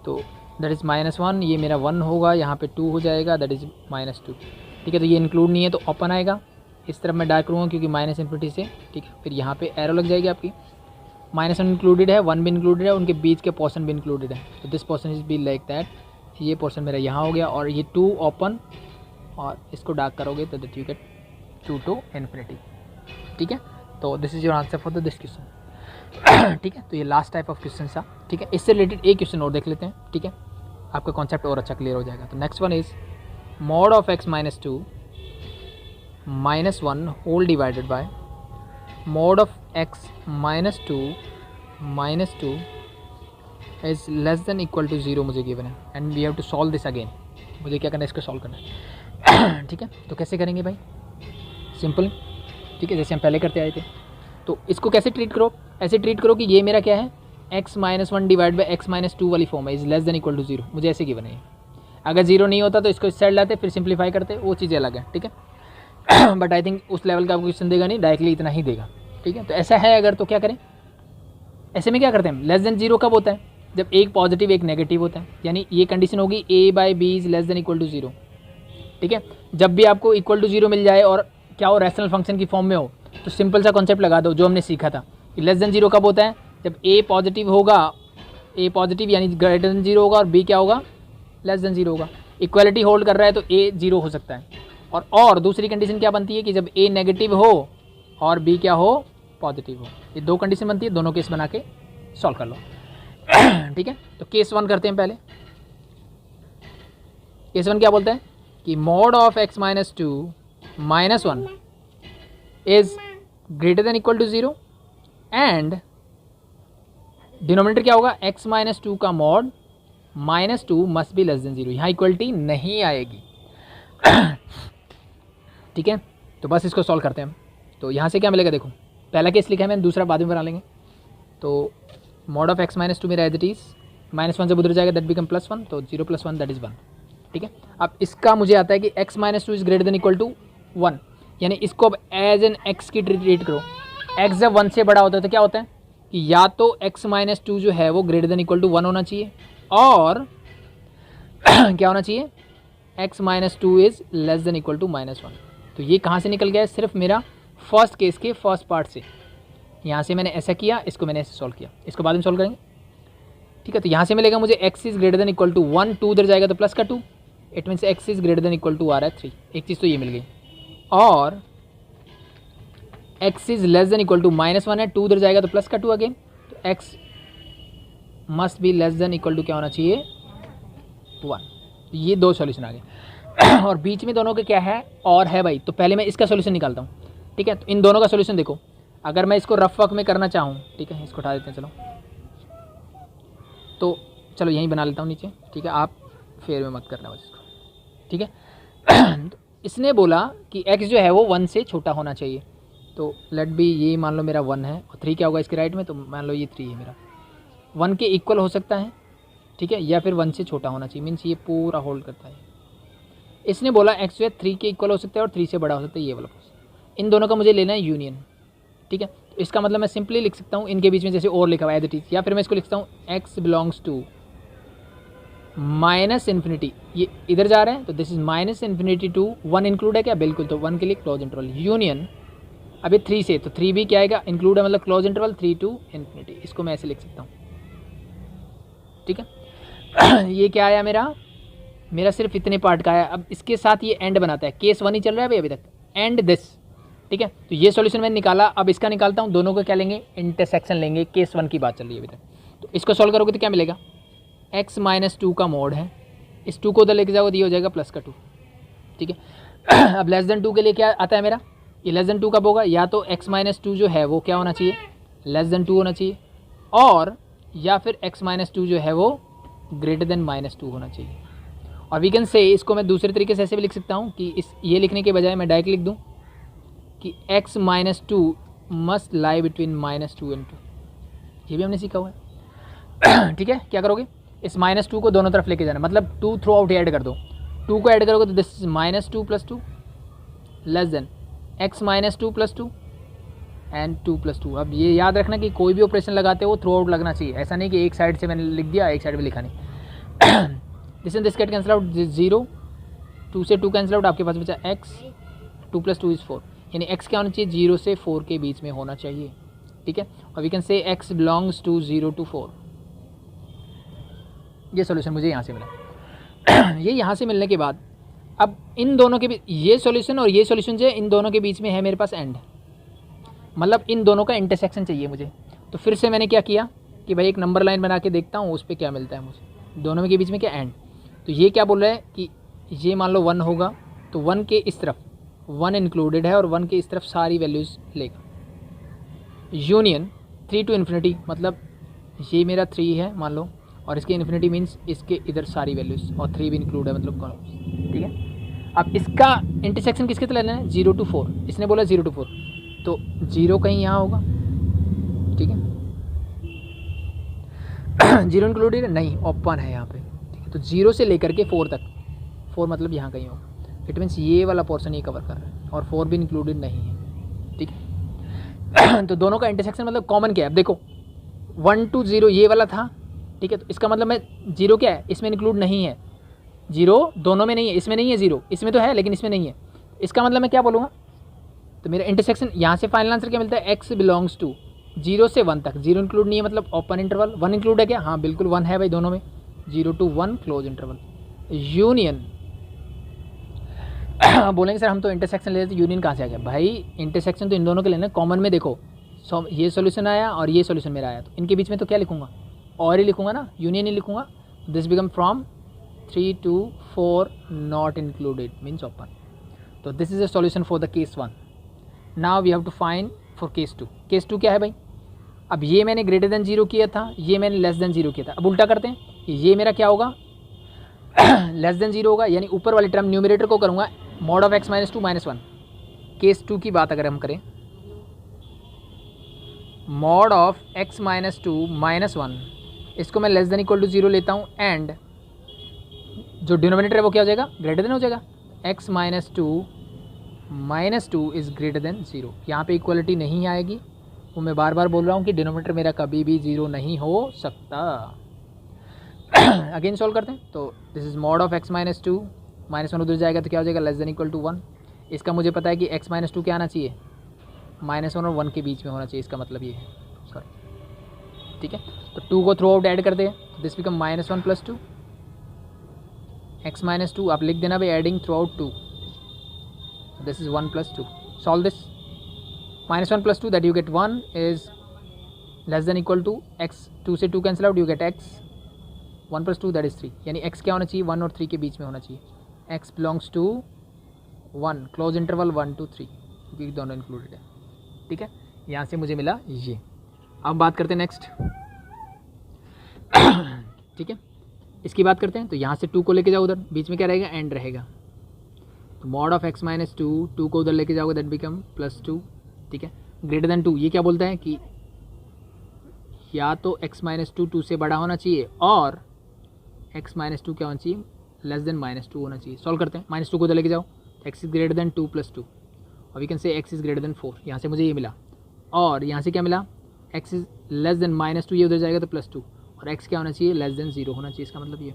तो दैट इज़ -1, ये मेरा 1 होगा, यहाँ पे 2 हो जाएगा, दैट इज़ -2। ठीक है, तो ये इंक्लूड नहीं है तो ओपन आएगा, इस तरफ मैं डार्क करूँगा क्योंकि -∞ से। ठीक है, फिर यहाँ पे एरो लग जाएगी आपकी, -1 इंक्लूडेड है, 1 भी इंक्लूडेड है, उनके बीच के पोर्शन भी इंक्लूडेड है, तो this portion is be like that. ये पोर्शन मेरा यहाँ हो गया, और ये 2 ओपन, और इसको डार्क करोगे तो that you gate 2 to infinity. ठीक है, तो this is your answer for this question. ठीक है, तो ये लास्ट टाइप ऑफ क्वेश्चन था। ठीक है, इससे रिलेटेड एक क्वेश्चन और देख लेते हैं। ठीक है, आपका कॉन्सेप्ट और अच्छा क्लियर हो जाएगा। तो next one is mod of x -2 -1 whole divided by mod of x -2 -2 is less than equal to 0 मुझे गिवन है, and we have to solve this again. मुझे क्या करना है, इसको सॉल्व करना है। ठीक है, तो कैसे करेंगे भाई, सिंपल। ठीक है, जैसे हम पहले करते आए थे। तो इसको कैसे ट्रीट करो, ऐसे ट्रीट करो कि ये मेरा क्या है, x -1 डिवाइड बाई x -2 वाली फॉर्म है, is less than equal to 0, मुझे ऐसे गिवन है। अगर 0 नहीं होता तो इसको इस साइड लाते, फिर सिंप्लीफाई करते, वो चीज़ें अलग है। ठीक है, बट आई थिंक उस लेवल का आपको क्वेश्चन देगा नहीं, डायरेक्टली इतना ही देगा। ठीक है, तो ऐसा है अगर, तो क्या करें, ऐसे में क्या करते हैं, लेस देन 0 कब होता है, जब एक पॉजिटिव एक नेगेटिव होता है, यानी ये कंडीशन होगी a/b is less than equal to 0। ठीक है, जब भी आपको इक्वल टू 0 मिल जाए और क्या हो, रैशनल फंक्शन की फॉर्म में हो, तो सिंपल सा कॉन्सेप्ट लगा दो जो हमने सीखा था कि लेस देन 0 कब होता है, जब a पॉजिटिव होगा, a पॉजिटिव यानी ग्रेटर देन 0 होगा, और b क्या होगा, लेस देन 0 होगा। इक्वालिटी होल्ड कर रहा है तो ए 0 हो सकता है। और दूसरी कंडीशन क्या बनती है कि जब ए नेगेटिव हो और बी क्या हो, पॉजिटिव हो। ये दो कंडीशन बनती है, दोनों केस बना के सॉल्व कर लो। ठीक है, तो केस 1 करते हैं पहले। केस 1 क्या बोलता है कि mod of x minus 2 minus 1 is greater than equal to 0 denominator डिनोमिनेटर क्या होगा, x माइनस 2 का mod minus 2 must be less than 0। यहाँ इक्वलिटी नहीं आएगी। ठीक है, तो बस इसको सॉल्व करते हैं हम। तो यहाँ से क्या मिलेगा, देखो पहला केस लिखा है मैंने, दूसरा बाद में बना लेंगे। तो मॉड ऑफ x माइनस 2 मेरा एज इट इज़ -1 से उधर जाएगा, दैट बिकम +1, तो 0 + 1 दैट इज़ 1। ठीक है, अब इसका मुझे आता है कि x minus 2 is greater than equal to 1, यानी इसको अब एज एन x की ट्रीट करो। x जब 1 से बड़ा होता है तो क्या होता है कि या तो x माइनस 2 जो है वो ग्रेटर देन इक्वल टू 1 होना चाहिए, और क्या होना चाहिए, x minus 2 is less than equal to -1। तो ये कहाँ से निकल गया है, सिर्फ मेरा फर्स्ट केस के फर्स्ट पार्ट से। यहाँ से मैंने ऐसा किया, इसको मैंने ऐसे सॉल्व किया, इसको बाद में सॉल्व करेंगे। ठीक है, तो यहाँ से मिलेगा मुझे x is greater than equal to 1, 2 उधर जाएगा तो प्लस का 2, it means x is greater than equal to आ रहा है 3। एक चीज़ तो ये मिल गई, और x is less than equal to -1 है, 2 उधर जाएगा तो प्लस का 2 अगेन, तो x must be less than equal to क्या होना चाहिए, 1। ये दो सॉल्यूशन आ गए। और बीच में दोनों के क्या है, और है भाई, तो पहले मैं इसका सॉल्यूशन निकालता हूँ। ठीक है, तो इन दोनों का सॉल्यूशन देखो, अगर मैं इसको रफ वर्क में करना चाहूँ, ठीक है, इसको उठा देते हैं, चलो तो चलो यहीं बना लेता हूँ नीचे। ठीक है, आप फेर में मत करना बस इसको। ठीक है, तो इसने बोला कि x जो है वो 1 से छोटा होना चाहिए, तो लेट बी ये मान लो मेरा 1 है और 3 क्या होगा इसके राइट में, तो मान लो ये 3 है मेरा, 1 के इक्वल हो सकता है। ठीक है, या फिर 1 से छोटा होना चाहिए, मीन्स ये पूरा होल्ड करता है। इसने बोला x जो है 3 के इक्वल हो सकता है और 3 से बड़ा हो सकता है, ये वाला। इन दोनों का मुझे लेना है यूनियन। ठीक है, तो इसका मतलब मैं सिंपली लिख सकता हूँ इनके बीच में जैसे और लिखा हुआ है एज इट इज, या फिर मैं इसको लिखता हूँ x बिलोंग्स टू -∞, ये इधर जा रहे हैं तो दिस इज -∞ टू 1 इंक्लूड है क्या, बिल्कुल, तो 1 के लिए क्लोज इंटरवल यूनियन। अब ये 3 से, तो 3 भी क्या आएगा, इंक्लूड है, मतलब क्लोज इंटरवल 3 टू ∞। इसको मैं ऐसे लिख सकता हूँ। ठीक है, ये क्या आया मेरा सिर्फ इतने पार्ट का आया। अब इसके साथ ये एंड बनाता है, केस 1 ही चल रहा है भाई अभी तक, एंड दिस। ठीक है, तो ये सॉल्यूशन मैंने निकाला, अब इसका निकालता हूँ, दोनों को क्या लेंगे, इंटरसेक्शन लेंगे। केस 1 की बात चल रही है अभी तक, तो इसको सॉल्व करोगे तो क्या मिलेगा, x माइनस 2 का मोड है, इस 2 को उधर लेके जाओगे तो ये हो जाएगा प्लस का 2। ठीक है, अब लेस देन 2 के लिए क्या आता है मेरा, ये लेस देन 2 कब होगा, या तो x माइनस 2 जो है वो क्या होना चाहिए, लेस देन 2 होना चाहिए, और या फिर x माइनस 2 जो है वो ग्रेटर देन -2 होना चाहिए। और वी कैन से, इसको मैं दूसरे तरीके से ऐसे भी लिख सकता हूँ कि इस ये लिखने के बजाय मैं डायरेक्ट लिख दूँ कि x minus 2 must lie between -2 and 2। ये भी हमने सीखा हुआ है। ठीक है, क्या करोगे, इस -2 को दोनों तरफ लेके जाना, मतलब 2 थ्रू आउट ऐड कर दो, 2 को ऐड करोगे तो this is -2 + 2 less than x minus 2 + 2 and 2 + 2। अब ये याद रखना कि कोई भी ऑपरेशन लगाते हो थ्रू आउट लगना चाहिए, ऐसा नहीं कि एक साइड से मैंने लिख दिया एक साइड में लिखा नहीं। This and this gate cancel out, 0, 2 से 2 कैंसिल आउट, आपके पास बचा x, 2 + 2 इज 4, यानी x क्या होना चाहिए, 0 से 4 के बीच में होना चाहिए। ठीक है, और we can say x belongs to 0 to 4। ये सॉल्यूशन मुझे यहाँ से मिला। ये यहाँ से मिलने के बाद अब इन दोनों के बीच, ये सॉल्यूशन और ये सॉल्यूशन जो है इन दोनों के बीच में है मेरे पास एंड, मतलब इन दोनों का इंटरसेक्शन चाहिए मुझे। तो फिर से मैंने क्या किया कि भाई एक नंबर लाइन बना के देखता हूँ उस पर क्या मिलता है मुझे, दोनों के बीच में क्या एंड। तो ये क्या बोल रहा है कि ये मान लो 1 होगा, तो 1 के इस तरफ 1 इंक्लूडेड है और 1 के इस तरफ सारी वैल्यूज़ लेगा, यूनियन 3 to ∞, मतलब ये मेरा 3 है मान लो, और इसके इन्फिनिटी मीन्स इसके इधर सारी वैल्यूज़, और 3 भी इंक्लूड है मतलब कॉलम। ठीक है, अब इसका इंटरसेक्शन किसके तरह लेना है, 0 to 4, इसने बोला 0 to 4, तो 0 कहीं यहाँ होगा। ठीक है, 0 इंक्लूडेड नहीं, ओपन है यहाँ पे। ठीक है, तो 0 से लेकर के 4 तक, 4 मतलब यहाँ कहीं होगा, इट मीन्स ये वाला पोर्शन ये कवर कर रहा है, और 4 भी इंक्लूडेड नहीं है। ठीक है, तो दोनों का इंटरसेक्शन मतलब कॉमन क्या है, अब देखो 1 to 0 ये वाला था। ठीक है, तो इसका मतलब मैं 0 क्या है, इसमें इंक्लूड नहीं है, 0 दोनों में नहीं है, इसमें नहीं है 0, इसमें तो है लेकिन इसमें नहीं है। इसका मतलब मैं क्या बोलूँगा, तो मेरा इंटरसेक्शन यहाँ से फाइनल आंसर क्या मिलता है, x बिलोंग्स टू 0 से 1 तक, 0 इंक्लूड नहीं है मतलब ओपन इंटरवल, 1 इंक्लूड है क्या, हाँ बिल्कुल 1 है भाई दोनों में, 0 to 1 क्लोज इंटरवल, यूनियन बोलेंगे सर हम तो इंटरसेक्शन ले रहे थे, यूनियन कहाँ से आ गया? भाई इंटरसेक्शन तो इन दोनों के लेना, कॉमन में देखो ये सॉल्यूशन आया और ये सॉल्यूशन मेरा आया, तो इनके बीच में तो क्या लिखूंगा? और ही लिखूंगा ना, यूनियन ही लिखूंगा। This become from 3 to 4 not included means open. तो this is a solution for the case 1। Now we have to find for case 2। Case 2 क्या है भाई? अब ये मैंने ग्रेटर देन 0 किया था, ये मैंने लेस देन 0 किया था। अब उल्टा करते हैं, ये मेरा क्या होगा? लेस देन 0 होगा, यानी ऊपर वाली टर्म न्यूमरेटर को करूँगा mod of x minus 2 minus 1। Case 2 की बात अगर हम करें, mod of x minus 2 minus 1, इसको मैं लेस देन इक्वल टू 0 लेता हूँ, एंड जो डिनोमिनेटर है वो क्या हो जाएगा? ग्रेटर देन हो जाएगा। x minus 2 minus 2 is greater than 0। यहाँ पे इक्वलिटी नहीं आएगी, वो मैं बार बार बोल रहा हूँ कि डिनोमिनेटर मेरा कभी भी 0 नहीं हो सकता। अगेन सॉल्व करते हैं, तो this is mod of x minus 2 minus 1 उधर जाएगा तो क्या हो जाएगा? Less than equal to 1। इसका मुझे पता है कि x माइनस 2 क्या आना चाहिए? -1 और 1 के बीच में होना चाहिए, इसका मतलब ये है, सॉरी ठीक है। तो 2 को थ्रू आउट ऐड करते हैं, this become -1 plus 2, x minus 2 आप लिख देना भाई adding throughout 2, this is 1 plus 2। Solve this, -1 plus 2 that you get 1 is less than equal to x, 2 से 2 cancel out, you get x, 1 plus 2 that is 3, यानी x क्या होना चाहिए? 1 और 3 के बीच में होना चाहिए। x belongs to 1, close interval 1 to 3, क्योंकि दोनों इंक्लूडेड है, ठीक है। यहाँ से मुझे मिला ये। अब बात करते हैं नेक्स्ट, ठीक है, इसकी बात करते हैं। तो यहाँ से 2 को लेके जाओ उधर, बीच में क्या रहेगा? एंड रहेगा। तो मॉड ऑफ x माइनस 2 को उधर लेके जाओगे दैट बिकम प्लस 2, ठीक है। ग्रेटर देन 2 ये क्या बोलता है कि या तो x माइनस 2 से बड़ा होना चाहिए, और x माइनस 2 क्या होना चाहिए? लेस देन -2 होना चाहिए। सॉल्व करते हैं, -2 को उधर लेके जाओ, x is greater than 2 plus 2, और we can say x is greater than 4। यहाँ से मुझे ये मिला, और यहाँ से क्या मिला? x इज लेस देन -2, ये उधर जाएगा तो +2, और x क्या होना चाहिए? लेस देन 0 होना चाहिए, इसका मतलब ये।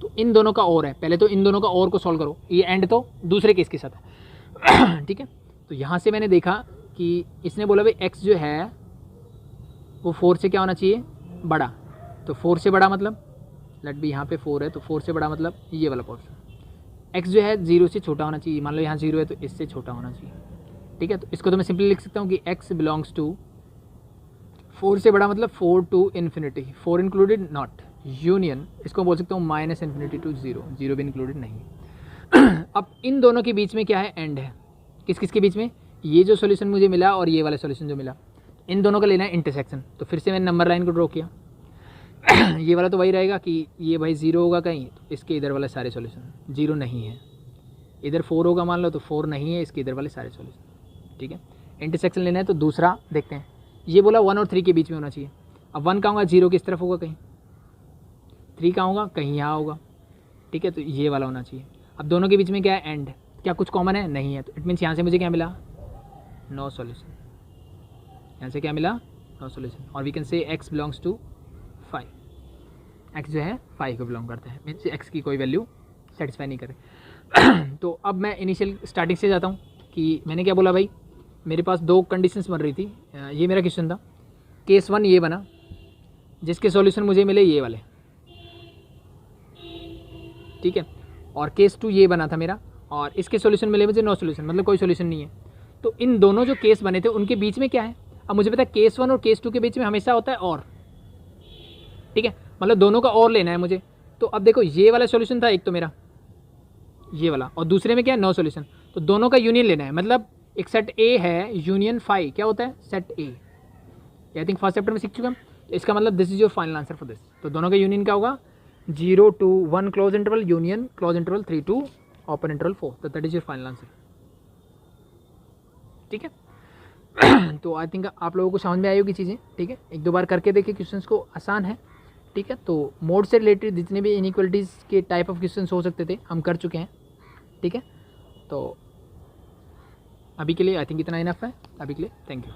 तो इन दोनों का और है, पहले तो इन दोनों का और को सॉल्व करो, ये एंड तो दूसरे केस के साथ है, ठीक है। तो यहाँ से मैंने देखा कि इसने बोला भाई x जो है वो 4 से क्या होना चाहिए? बड़ा। तो 4 से बड़ा मतलब लेट भी यहाँ पे 4 है, तो 4 से बड़ा मतलब ये वाला पोर्शन। x जो है 0 से छोटा होना चाहिए, मान लो यहाँ 0 है तो इससे छोटा होना चाहिए, ठीक है। तो इसको तो मैं सिंपली लिख सकता हूँ कि x बिलोंग्स टू 4 से बड़ा मतलब 4 to infinity, 4 included not, union इसको बोल सकता हूँ -∞ to 0, 0 भी इंक्लूडेड नहीं। अब इन दोनों के बीच में क्या है? एंड है। किस किस के बीच में? ये जो सॉल्यूशन मुझे मिला और ये वाला सॉल्यूशन जो मिला, इन दोनों का लेना है इंटरसेक्शन। तो फिर से मैंने नंबर लाइन को ड्रॉ किया। ये वाला तो वही रहेगा कि ये भाई 0 होगा कहीं, तो इसके इधर वाले सारे सॉल्यूशन 0 नहीं है। इधर 4 होगा मान लो, तो 4 नहीं है, इसके इधर वाले सारे सॉल्यूशन, ठीक है। इंटरसेक्शन लेना है, तो दूसरा देखते हैं। ये बोला 1 और 3 के बीच में होना चाहिए। अब 1 कहाँ होगा? 0 किस तरफ होगा कहीं, 3 कहाँ होगा? कहीं यहाँ होगा, ठीक है। तो ये वाला होना चाहिए। अब दोनों के बीच में क्या है? एंड। क्या कुछ कॉमन है? नहीं है। तो इट मीन्स यहाँ से मुझे क्या मिला? No solution. यहाँ से क्या मिला? No solution. और we can say x belongs to 5, x जो है 5 को बिलोंग करता है, मीन्स x की कोई वैल्यू सेटिस्फाई नहीं करे। तो अब मैं इनिशियल स्टार्टिंग से जाता हूँ कि मैंने क्या बोला भाई, मेरे पास 2 कंडीशंस बन रही थी। ये मेरा क्वेश्चन था, केस 1 ये बना जिसके सॉल्यूशन मुझे मिले ये वाले, ठीक है। और केस 2 ये बना था मेरा, और इसके सॉल्यूशन मिले मुझे नो सॉल्यूशन, मतलब कोई सॉल्यूशन नहीं है। तो इन दोनों जो केस बने थे उनके बीच में क्या है? अब मुझे पता है केस 1 और केस 2 के बीच में हमेशा होता है और, ठीक है, मतलब दोनों का और लेना है मुझे। तो अब देखो ये वाला सॉल्यूशन था एक तो मेरा ये वाला, और दूसरे में क्या है? No solution. तो दोनों का यूनियन लेना है, मतलब एक सेट ए है यूनियन 5 क्या होता है? Set A. I think first chapter में सीख चुके हम। तो इसका मतलब this is your final answer for this. तो दोनों का यूनियन क्या होगा? 0 to 1 close interval union close interval 3 to open interval 4। तो that is your final answer, ठीक है। तो आई थिंक आप लोगों को समझ में आई होगी चीज़ें, ठीक है। 1-2 बार करके देखिए, क्वेश्चंस को आसान है, ठीक है। तो मोड से रिलेटेड जितने भी इनइक्वलिटीज़ के टाइप ऑफ क्वेश्चंस हो सकते थे हम कर चुके हैं, ठीक है। तो अभी के लिए आई थिंक इतना इनफ है अभी के लिए। Thank you.